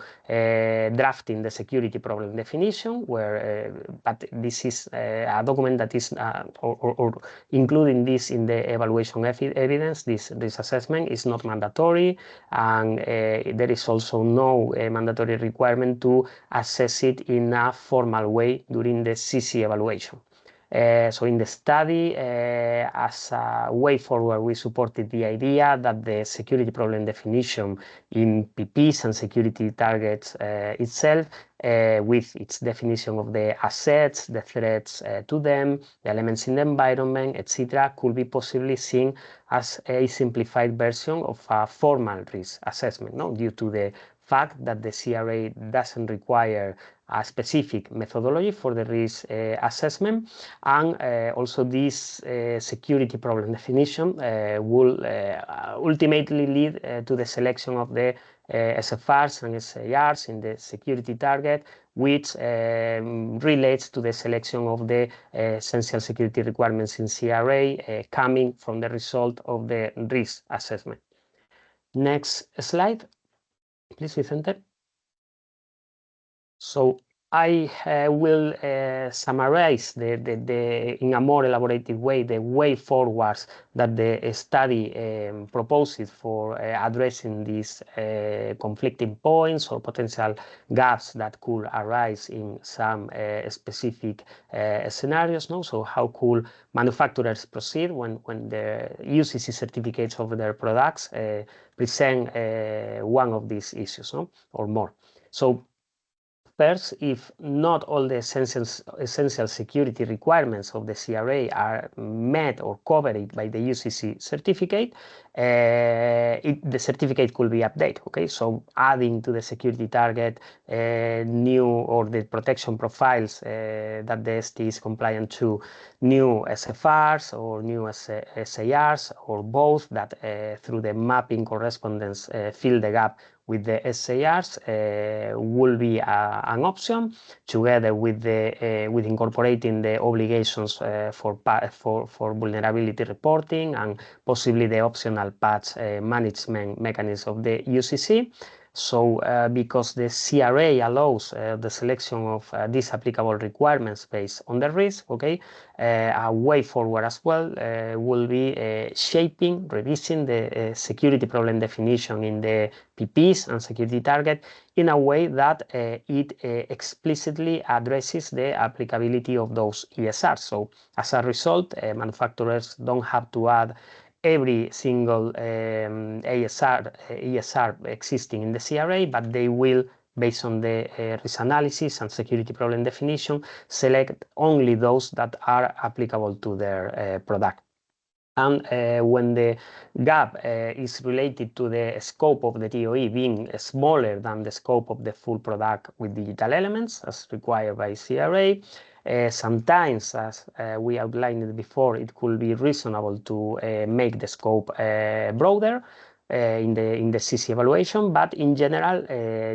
drafting the security problem definition, but this is a document that is, or including this in the evaluation evidence, this assessment is not mandatory, and there is also no mandatory requirement to assess it in a formal way during the CC evaluation. So in the study, as a way forward, we supported the idea that the security problem definition in PPs and security targets itself, with its definition of the assets, the threats to them, the elements in the environment, etc., could be possibly seen as a simplified version of a formal risk assessment, due to the fact that the CRA doesn't require a specific methodology for the risk assessment, and also this security problem definition will ultimately lead to the selection of the SFRs and SARs in the security target, which relates to the selection of the essential security requirements in CRA coming from the result of the risk assessment. Next slide, please, Vicente. So I will summarize in a more elaborated way the way forwards that the study proposes for addressing these conflicting points or potential gaps that could arise in some specific scenarios. No? So how could manufacturers proceed when the EUCC certificates of their products present one of these issues, no? Or more. So first, if not all the essential security requirements of the CRA are met or covered by the EUCC certificate, the certificate could be updated. Okay, so adding to the security target new or the protection profiles that the ST is compliant to, new SFRs or new SARs, or both that through the mapping correspondence fill the gap with the SARs will be an option, together with incorporating the obligations for vulnerability reporting and possibly the optional patch management mechanism of the EUCC. So because the CRA allows the selection of these applicable requirements based on the risk, okay, a way forward as well will be revising the security problem definition in the PPs and security target in a way that it explicitly addresses the applicability of those ESRs. So as a result, manufacturers don't have to add every single ESR existing in the CRA, but they will, based on the risk analysis and security problem definition, select only those that are applicable to their product. And when the gap is related to the scope of the TOE being smaller than the scope of the full product with digital elements, as required by CRA, sometimes, as we outlined before, it could be reasonable to make the scope broader in the CC evaluation, but in general,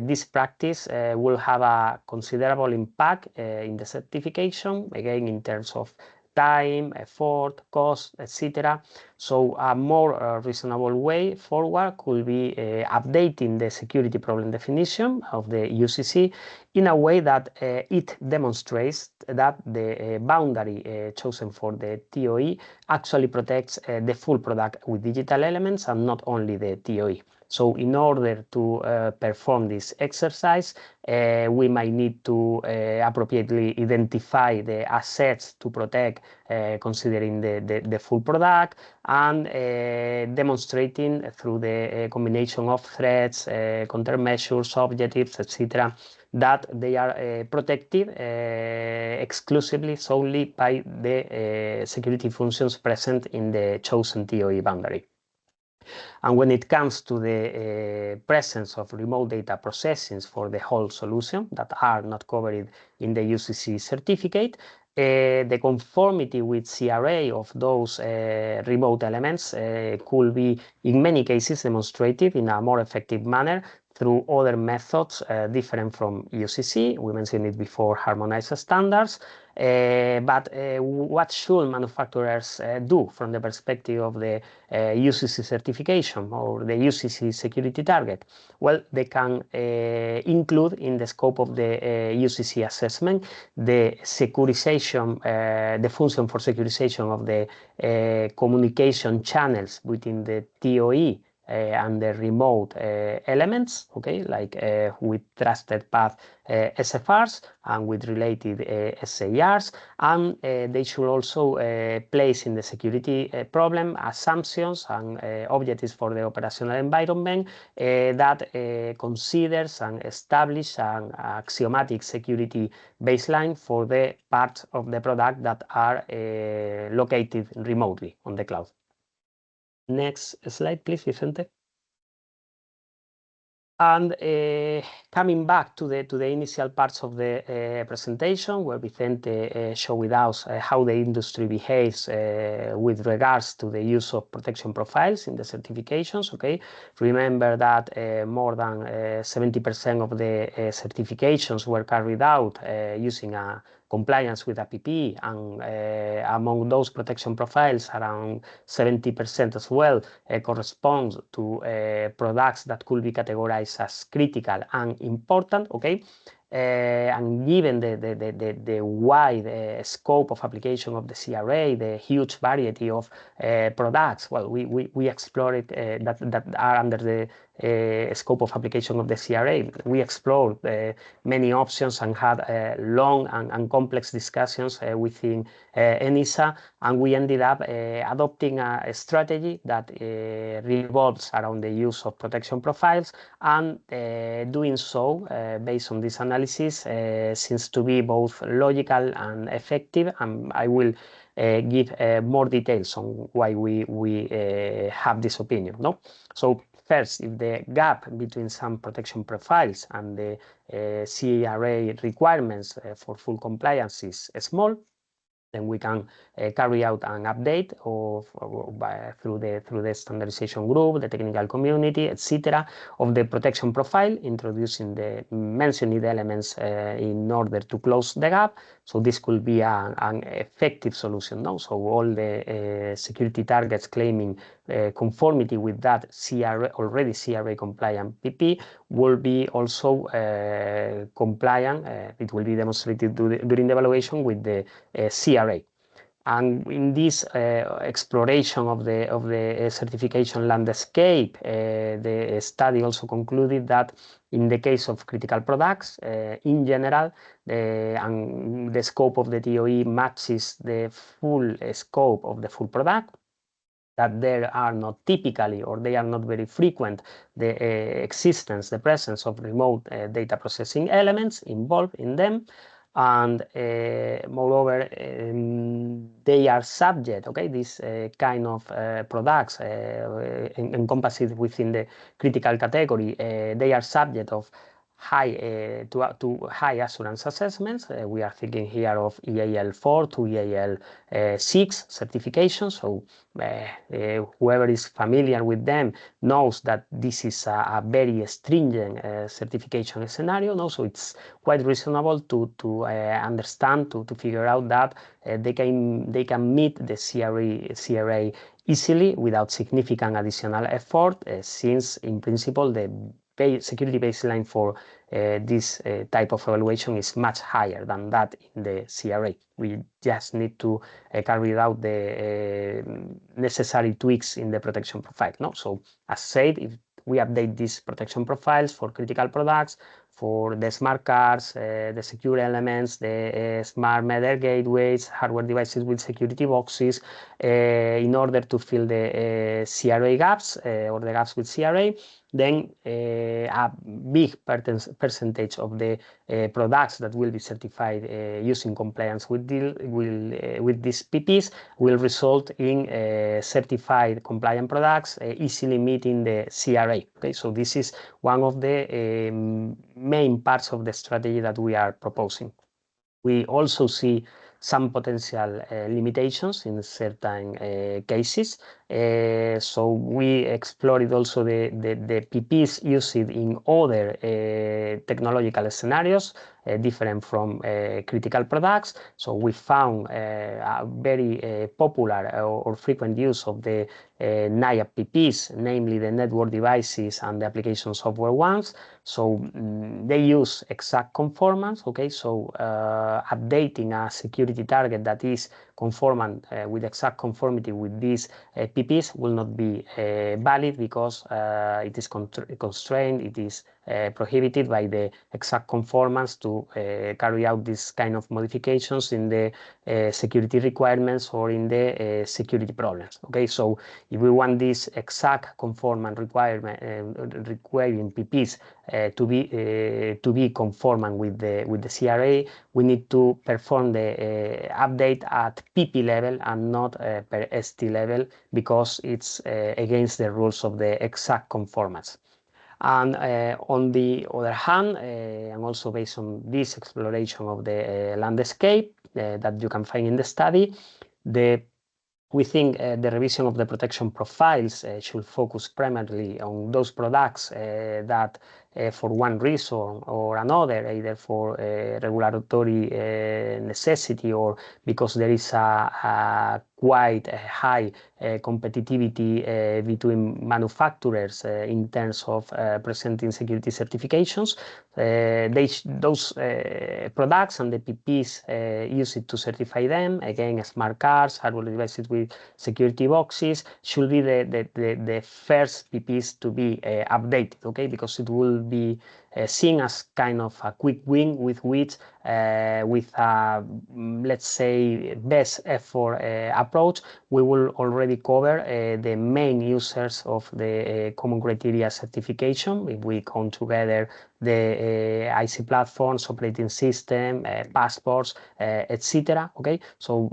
this practice will have a considerable impact in the certification, again in terms of time, effort, cost, etc. So a more reasonable way forward could be updating the security problem definition of the EUCC in a way that it demonstrates that the boundary chosen for the TOE actually protects the full product with digital elements and not only the TOE. So in order to perform this exercise, we might need to appropriately identify the assets to protect, considering the full product, and demonstrating through the combination of threats, countermeasures, objectives, etc., that they are protected exclusively, solely by the security functions present in the chosen TOE boundary. And when it comes to the presence of remote data processing for the whole solution that are not covered in the EUCC certificate, the conformity with CRA of those remote elements could be, in many cases, demonstrated in a more effective manner through other methods different from EUCC. We mentioned it before, harmonized standards. But what should manufacturers do from the perspective of the EUCC certification or the EUCC security target? Well, they can include in the scope of the EUCC assessment the securization, the function for securization of the communication channels within the TOE and the remote elements, okay, like with trusted path SFRs and with related SARs, and they should also place in the security problem assumptions and objectives for the operational environment that considers and establishes an axiomatic security baseline for the parts of the product that are located remotely on the cloud. Next slide, please, Vicente. And coming back to the initial parts of the presentation, where Vicente showed with us how the industry behaves with regards to the use of protection profiles in the certifications. Okay, remember that more than 70% of the certifications were carried out using a compliance with a PPE, and among those protection profiles, around 70% as well corresponds to products that could be categorized as critical and important. Okay. And given the wide scope of application of the CRA, the huge variety of products, well, we explored that are under the scope of application of the CRA. We explored many options and had long and complex discussions within ENISA, and we ended up adopting a strategy that revolves around the use of protection profiles, and doing so based on this analysis seems to be both logical and effective, and I will give more details on why we have this opinion. No, so first, if the gap between some protection profiles and the CRA requirements for full compliance is small, then we can carry out an update through the standardization group, the technical community, etc., of the protection profile, introducing the mentioned elements in order to close the gap. So this could be an effective solution. No? So all the security targets claiming conformity with that already CRA compliant PP will be also compliant. It will be demonstrated during the evaluation with the CRA. And in this exploration of the certification landscape, the study also concluded that in the case of critical products, in general, the scope of the TOE matches the full scope of the full product, that there are not typically, or they are not very frequent, the presence of remote data processing elements involved in them. And moreover, they are subject, okay, these kind of products encompassed within the critical category, they are subject of to high assurance assessments. We are thinking here of EAL4 to EAL6 certifications. So whoever is familiar with them knows that this is a very stringent certification scenario. No? So it's quite reasonable to understand, to figure out that they can meet the CRA easily without significant additional effort, since in principle the security baseline for this type of evaluation is much higher than that in the CRA. We just need to carry out the necessary tweaks in the protection profile. No? So as said, if we update these protection profiles for critical products, for the smart cards, the secure elements, the smart meter gateways, hardware devices with security boxes, in order to fill the CRA gaps or the gaps with CRA, then a big percentage of the products that will be certified using compliance with these PPs will result in certified compliant products easily meeting the CRA. Okay, so this is one of the main parts of the strategy that we are proposing. We also see some potential limitations in certain cases. So we explored also the PPs used in other technological scenarios different from critical products. So we found a very popular or frequent use of the NIAP PPs, namely the network devices and the application software ones. So they use exact conformance. Okay, so updating a security target that is conformant with exact conformity with these PPs will not be valid, because it is constrained, it is prohibited by the exact conformance to carry out this kind of modifications in the security requirements or in the security problems. Okay, so if we want this exact conformant requirement requiring PPs to be conformant with the CRA, we need to perform the update at PP level and not per ST level, because it's against the rules of the exact conformance. And on the other hand, and also based on this exploration of the landscape that you can find in the study, we think the revision of the protection profiles should focus primarily on those products that for one reason or another, either for regulatory necessity or because there is a quite high competitivity between manufacturers in terms of presenting security certifications. Those products and the PPs use it to certify them. Again, smart cards, hardware devices with security boxes should be the first PPs to be updated, okay? Because it will be seen as kind of a quick win with which, with a, let's say, best effort approach, we will already cover the main users of the common criteria certification. If we count together the IC platforms, operating system, passports, etc. Okay, so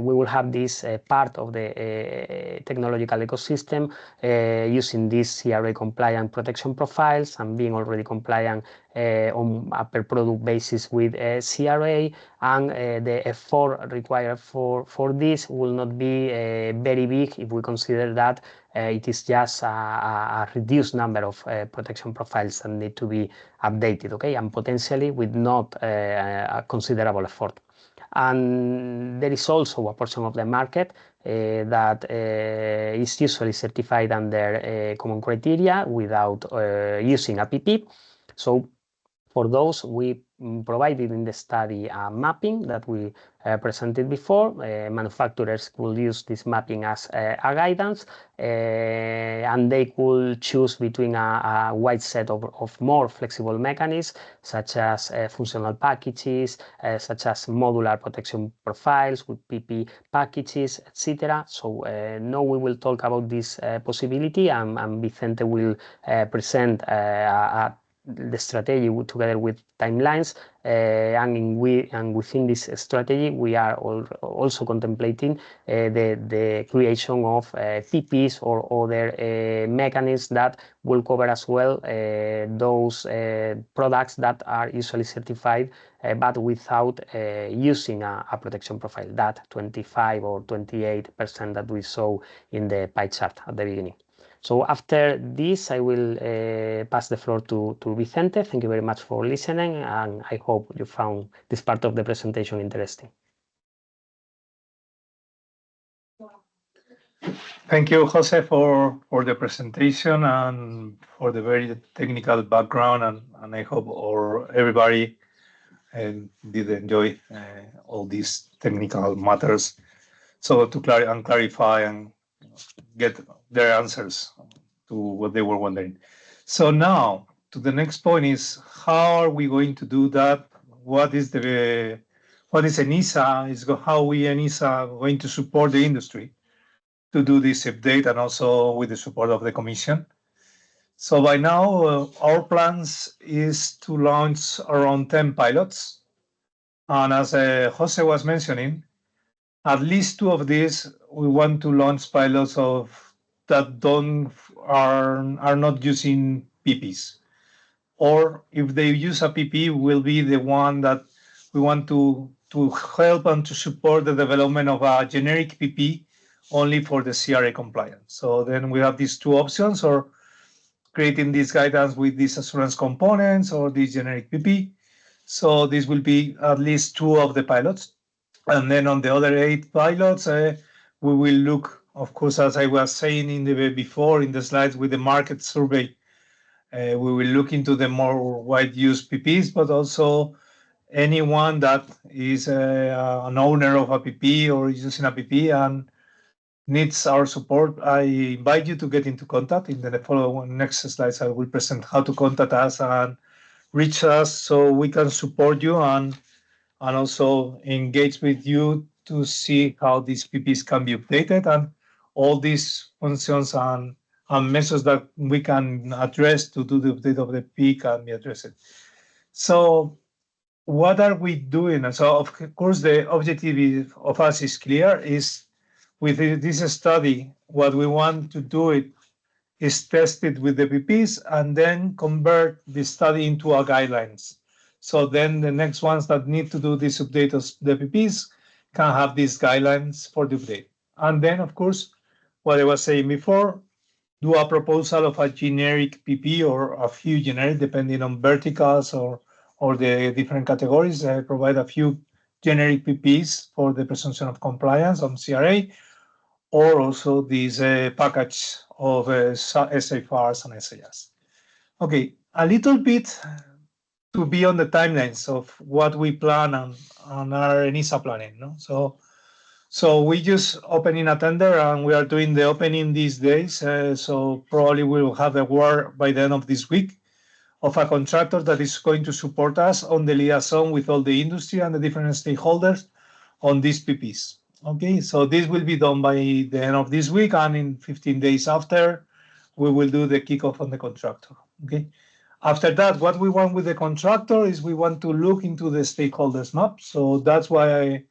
we will have this part of the technological ecosystem using these CRA compliant protection profiles and being already compliant on a per product basis with CRA, and the effort required for this will not be very big if we consider that it is just a reduced number of protection profiles that need to be updated, okay, and potentially with not a considerable effort. And there is also a portion of the market that is usually certified under common criteria without using a PP. So for those, we provided in the study a mapping that we presented before. Manufacturers will use this mapping as a guidance, and they could choose between a wide set of more flexible mechanisms, such as functional packages, such as modular protection profiles with PP packages, etc. So now we will talk about this possibility, and Vicente will present the strategy together with timelines, and within this strategy we are also contemplating the creation of PPs or other mechanisms that will cover as well those products that are usually certified but without using a protection profile, that 25 or 28% that we saw in the pie chart at the beginning. So after this, I will pass the floor to Vicente. Thank you very much for listening, and I hope you found this part of the presentation interesting. Thank you, Jose, for the presentation and for the very technical background, and I hope everybody did enjoy all these technical matters. So to clarify and get their answers to what they were wondering. So now to the next point is, how are we going to do that? What is ENISA? How we ENISA going to support the industry to do this update, and also with the support of the Commission? So by now, our plans is to launch around 10 pilots. And as Jose was mentioning, at least 2 of these, we want to launch pilots that are not using PPs. Or if they use a PP, will be the one that we want to help and to support the development of a generic PP only for the CRA compliance. So then we have these 2 options, or creating this guidance with these assurance components or this generic PP. So this will be at least 2 of the pilots. And then on the other 8 pilots, we will look, of course, as I was saying before in the slides with the market survey, we will look into the more wide use PPs, but also anyone that is an owner of a PP or is using a PP and needs our support. I invite you to get into contact. In the following next slides, I will present how to contact us and reach us so we can support you and also engage with you to see how these PPs can be updated, and all these functions and measures that we can address to do the update of the PP can be addressed. So what are we doing? And so of course the objective of us is clear, is with this study, what we want to do it is tested with the PPs and then convert the study into a guidelines. So then the next ones that need to do this update of the PPs can have these guidelines for the update. And then, of course, what I was saying before, do a proposal of a generic PP or a few generic, depending on verticals or the different categories. Provide a few generic PPs for the presumption of compliance on CRA, or also this package of SFRs and SIS. Okay, a little bit to be on the timelines of what we plan on our ENISA planning. No? So we just opening a tender and we are doing the opening these days. So probably we will have the award by the end of this week of a contractor that is going to support us on the liaison with all the industry and the different stakeholders on these PPs. Okay, so this will be done by the end of this week, and in 15 days after, we will do the kickoff on the contractor. Okay. After that, what we want with the contractor is we want to look into the stakeholders map. So that's why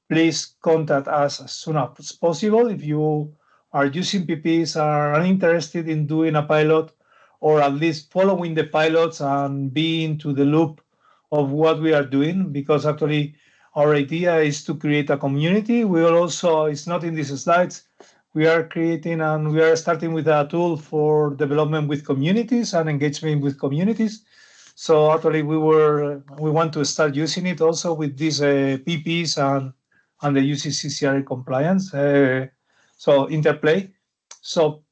please contact us as soon as possible if you are using PPs, are interested in doing a pilot, or at least following the pilots and being to the loop of what we are doing, because actually our idea is to create a community. We will also, it's not in these slides, we are creating and we are starting with a tool for development with communities and engagement with communities. So actually we want to start using it also with these PPs and the EUCC CRA compliance. So Interplay. So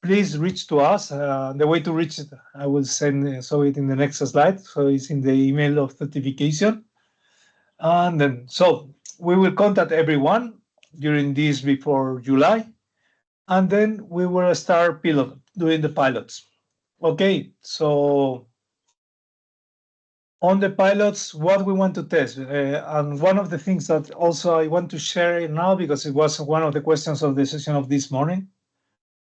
please reach to us. The way to reach it, I will send so it in the next slide. So it's in the email of certification. And then, so we will contact everyone during this before July, and then we will start doing the pilots. Okay, so on the pilots, what we want to test, and one of the things that also I want to share now, because it was one of the questions of the session of this morning.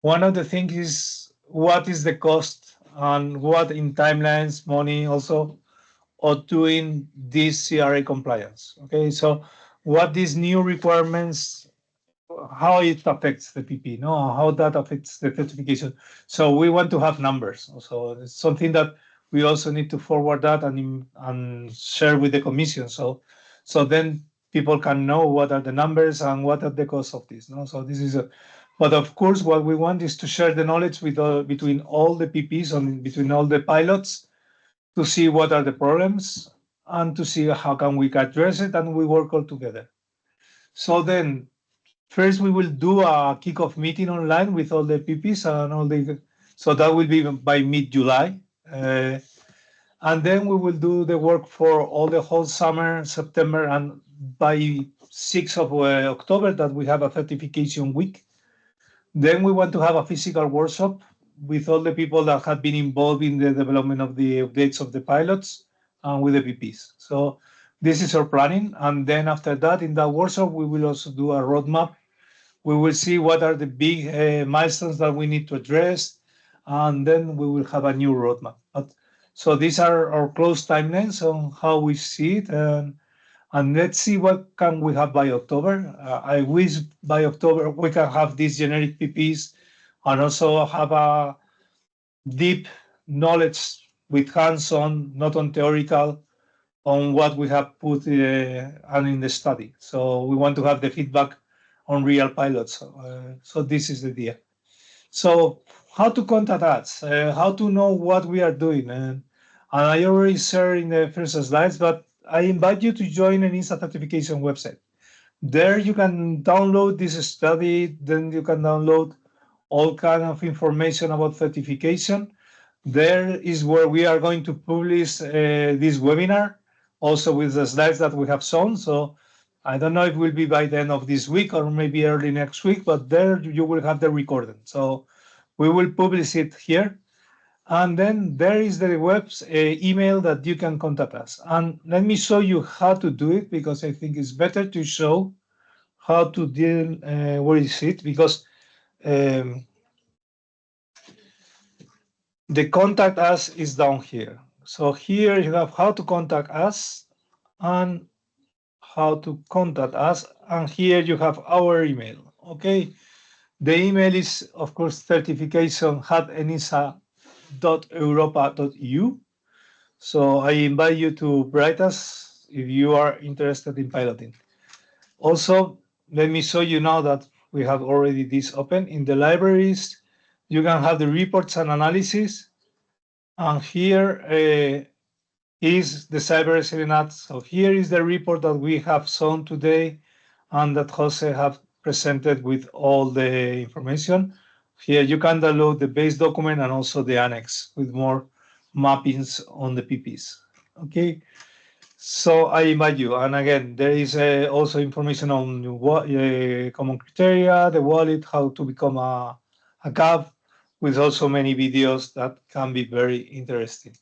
One of the things is what is the cost and what in timelines, money also, of doing this CRA compliance. Okay, so what these new requirements, how it affects the PP, no, how that affects the certification. So we want to have numbers. So it's something that we also need to forward that and share with the commission. So then people can know what are the numbers and what are the costs of this. No, so this is a. But of course, what we want is to share the knowledge with between all the PPs and between all the pilots, to see what are the problems and to see how can we address it, and we work all together. So then first we will do a kickoff meeting online with all the PPs and all the, so that will be by mid-July. And then we will do the work for all the whole summer, September, and by 6th of October that we have a certification week. Then we want to have a physical workshop with all the people that have been involved in the development of the updates of the pilots and with the PPs. So this is our planning. And then after that, in that workshop, we will also do a roadmap. We will see what are the big milestones that we need to address, and then we will have a new roadmap. So these are our close timelines on how we see it. And let's see what can we have by October. I wish by October we can have these generic PPs and also have a deep knowledge with hands-on, not on theoretical, on what we have put and in the study. So we want to have the feedback on real pilots. So this is the idea. So how to contact us, how to know what we are doing. And I already shared in the first slides, but I invite you to join an ENISA certification website. There you can download this study, then you can download all kind of information about certification. There is where we are going to publish this webinar, also with the slides that we have shown. So I don't know if it will be by the end of this week or maybe early next week, but there you will have the recording. So we will publish it here. And then there is the web's email that you can contact us. And let me show you how to do it, because I think it's better to show how to deal, where is it? Because the contact us is down here. So here you have how to contact us and how to contact us. And here you have our email, okay? The email is, of course, certification@enisa.europa.eu. So I invite you to write us if you are interested in piloting. Also, let me show you now that we have already this open. In the libraries, you can have the reports and analysis. And here is the Cybersecurity. So here is the report that we have shown today and that Jose have presented with all the information. Here you can download the base document and also the annex with more mappings on the PPs. Okay, so I invite you. And again, there is also information on what common criteria, the wallet, how to become a CAP, with also many videos that can be very interesting.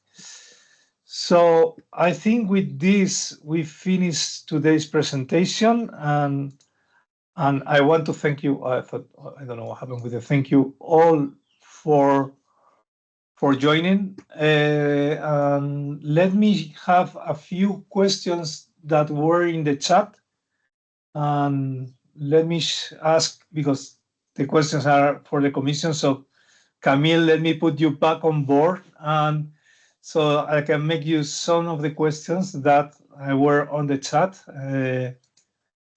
So I think with this, we finished today's presentation, and I want to thank you. I don't know what happened with it. Thank you all for joining. And let me have a few questions that were in the chat. And let me ask, because the questions are for the commission. So Camille, let me put you back on board, and so I can make you some of the questions that were on the chat,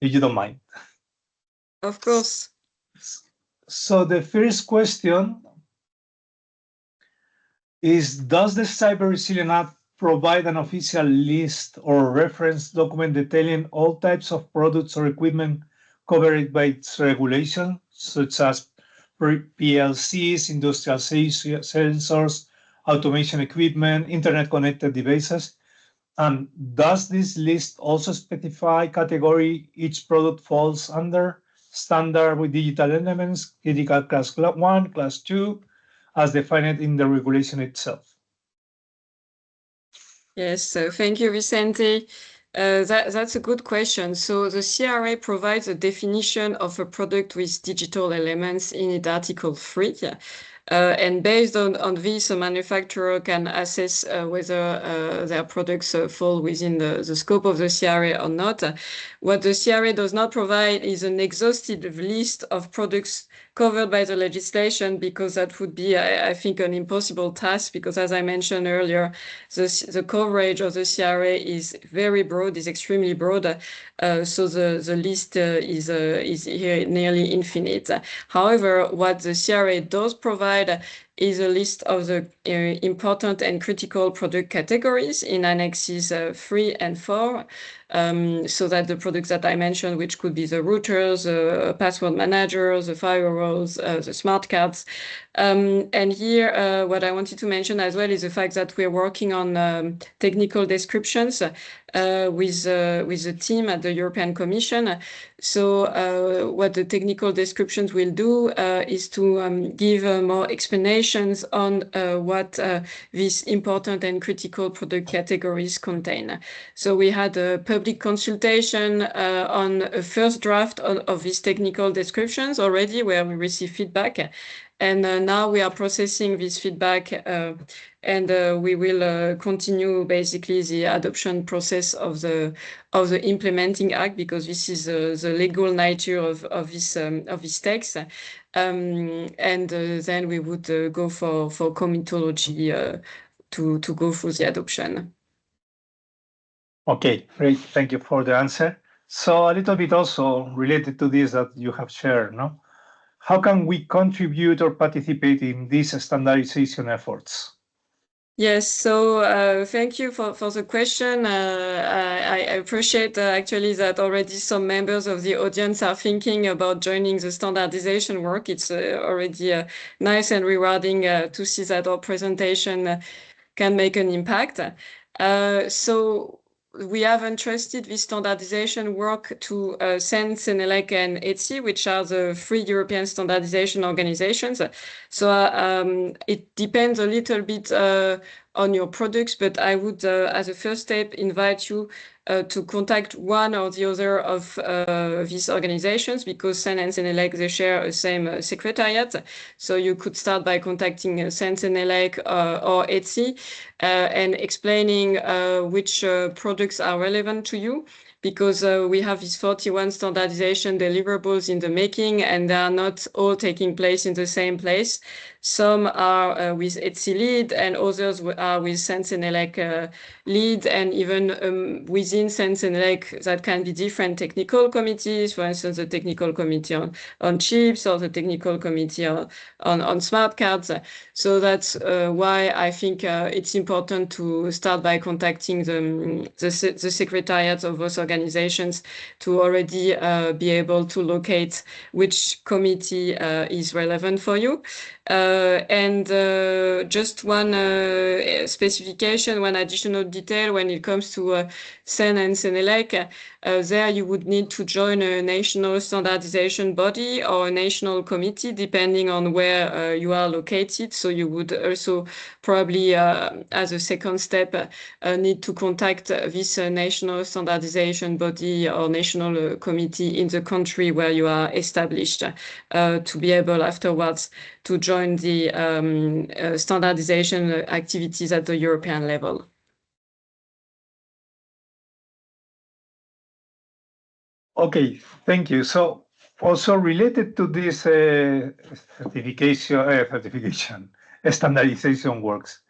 if you don't mind. Of course. So the first question is, does the Cyber Resilience Act provide an official list or reference document detailing all types of products or equipment covered by its regulation, such as PLCs, industrial sensors, automation equipment, internet-connected devices? And does this list also specify category each product falls under, standard with digital elements, critical class 1, class 2, as defined in the regulation itself? Yes, so thank you, Vicente. That's a good question. So the CRA provides a definition of a product with digital elements in its Article 3. And based on this, a manufacturer can assess whether their products fall within the scope of the CRA or not. What the CRA does not provide is an exhaustive list of products covered by the legislation, because that would be, I think, an impossible task, because as I mentioned earlier, the coverage of the CRA is very broad, is extremely broad. So the list is here nearly infinite. However, what the CRA does provide is a list of the important and critical product categories in annexes 3 and 4. So that the products that I mentioned, which could be the routers, password managers, the firewalls, the smart cards. And here, what I wanted to mention as well is the fact that we're working on technical descriptions with the team at the European Commission. So what the technical descriptions will do is to give more explanations on what these important and critical product categories contain. So we had a public consultation on a first draft of these technical descriptions already, where we received feedback. And now we are processing this feedback, and we will continue basically the adoption process of the implementing act, because this is the legal nature of this text. And then we would go for comitology to go through the adoption. Okay, great. Thank you for the answer. So a little bit also related to this that you have shared, no? How can we contribute or participate in these standardization efforts? Yes, so thank you for the question. I appreciate actually that already some members of the audience are thinking about joining the standardization work. It's already nice and rewarding to see that our presentation can make an impact. So we have entrusted this standardization work to CEN, CENELEC, and ETSI, which are the 3 European standardization organizations. So it depends a little bit on your products, but I would, as a first step, invite you to contact one or the other of these organizations, because CEN and CENELEC, they share the same secretariat. So you could start by contacting CEN, CENELEC or ETSI and explaining which products are relevant to you. because we have these 41 standardization deliverables in the making, and they are not all taking place in the same place. Some are with ETSI lead, and others are with Sensenelec lead, and even within Sensenelec, that can be different technical committees, for instance, the technical committee on chips or the technical committee on smart cards. So that's why I think it's important to start by contacting the secretariats of those organizations to already be able to locate which committee is relevant for you. And just one specification, one additional detail when it comes to Sen and Senelec, there you would need to join a national standardization body or a national committee, depending on where you are located. So you would also probably, as a second step, need to contact this national standardization body or national committee in the country where you are established to be able afterwards to join the standardization activities at the European level. Okay, thank you. So also related to this certification, standardization works,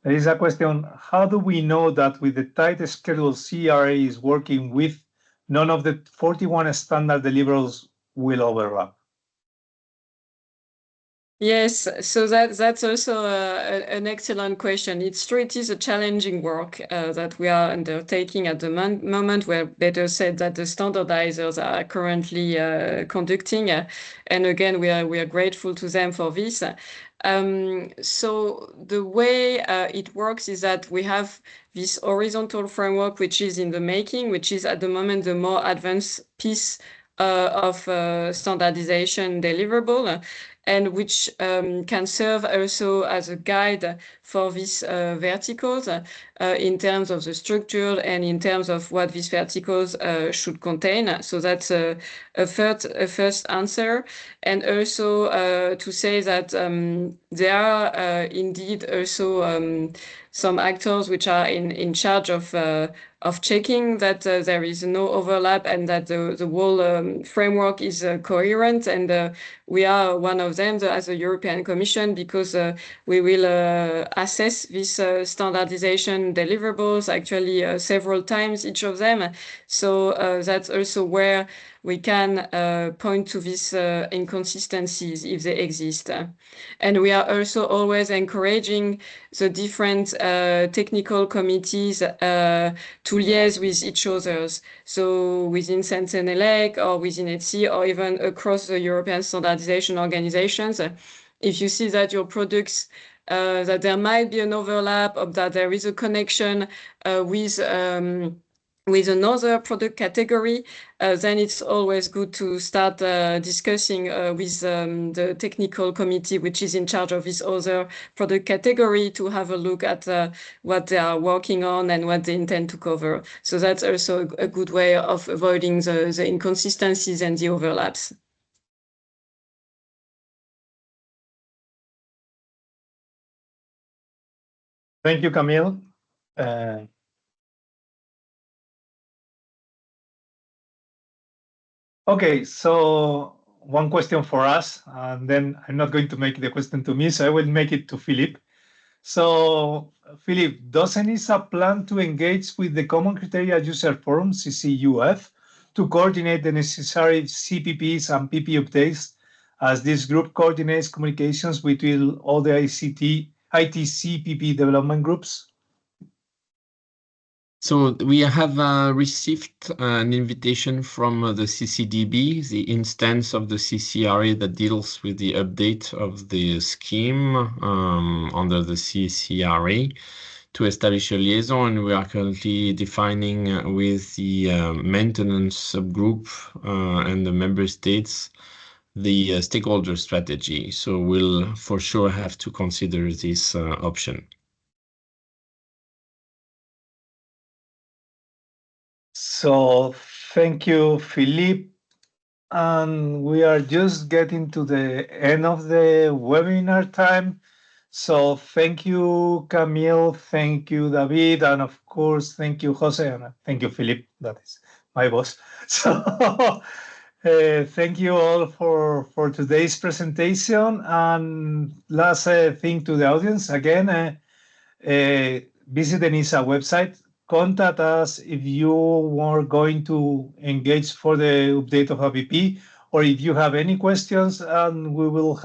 there is a question, how do we know that with the tight schedule CRA is working with, none of the 41 standard deliverables will overlap? Yes, so that's also an excellent question. It's true, it is a challenging work that we are undertaking at the moment, where better said that the standardizers are currently conducting. And again, we are grateful to them for this. So the way it works is that we have this horizontal framework, which is in the making, which is at the moment the more advanced piece of standardization deliverable, and which can serve also as a guide for these verticals in terms of the structure and in terms of what these verticals should contain. So that's a first answer. And also to say that there are indeed also some actors which are in charge of checking that there is no overlap and that the whole framework is coherent. And we are one of them as a European Commission, because we will assess these standardization deliverables actually several times, each of them. So that's also where we can point to these inconsistencies if they exist. And we are also always encouraging the different technical committees to liaise with each other. So within Sensenelec or within ETSI or even across the European standardization organizations, if you see that your products, that there might be an overlap or that there is a connection with another product category, then it's always good to start discussing with the technical committee, which is in charge of this other product category, to have a look at what they are working on and what they intend to cover. So that's also a good way of avoiding the inconsistencies and the overlaps. Thank you, Camille. Okay, so one question for us, and then I'm not going to make the question to me, so I will make it to Philippe. So, Philippe, does ENISA plan to engage with the Common Criteria User Forum, CCUF, to coordinate the necessary CPPs and PP updates, as this group coordinates communications between all the IT CPP development groups? So we have received an invitation from the CCDB, the instance of the CCRA that deals with the update of the scheme under the CCRA, to establish a liaison, and we are currently defining with the maintenance subgroup and the member states the stakeholder strategy. So we'll for sure have to consider this option. So thank you, Philippe. And we are just getting to the end of the webinar time. So thank you, Camille, thank you, David, and of course, thank you, Jose, and thank you, Philippe. That is my boss. So thank you all for today's presentation. And last thing to the audience, again, visit the ENISA website. Contact us if you are going to engage for the update of ABP, or if you have any questions, and we will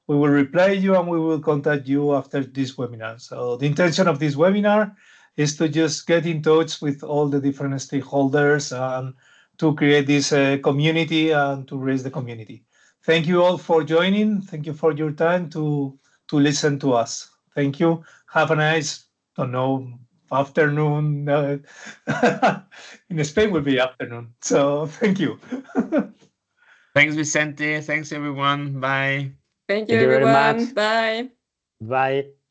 reply you and we will contact you after this webinar. So the intention of this webinar is to just get in touch with all the different stakeholders and to create this community and to raise the community. Thank you all for joining. Thank you for your time to listen to us. Thank you. Have a nice, afternoon. In Spain will be afternoon. So thank you. Thanks, Vicente. Thanks, everyone. Bye. Thank you, Thank you very everyone. much. Bye. Bye.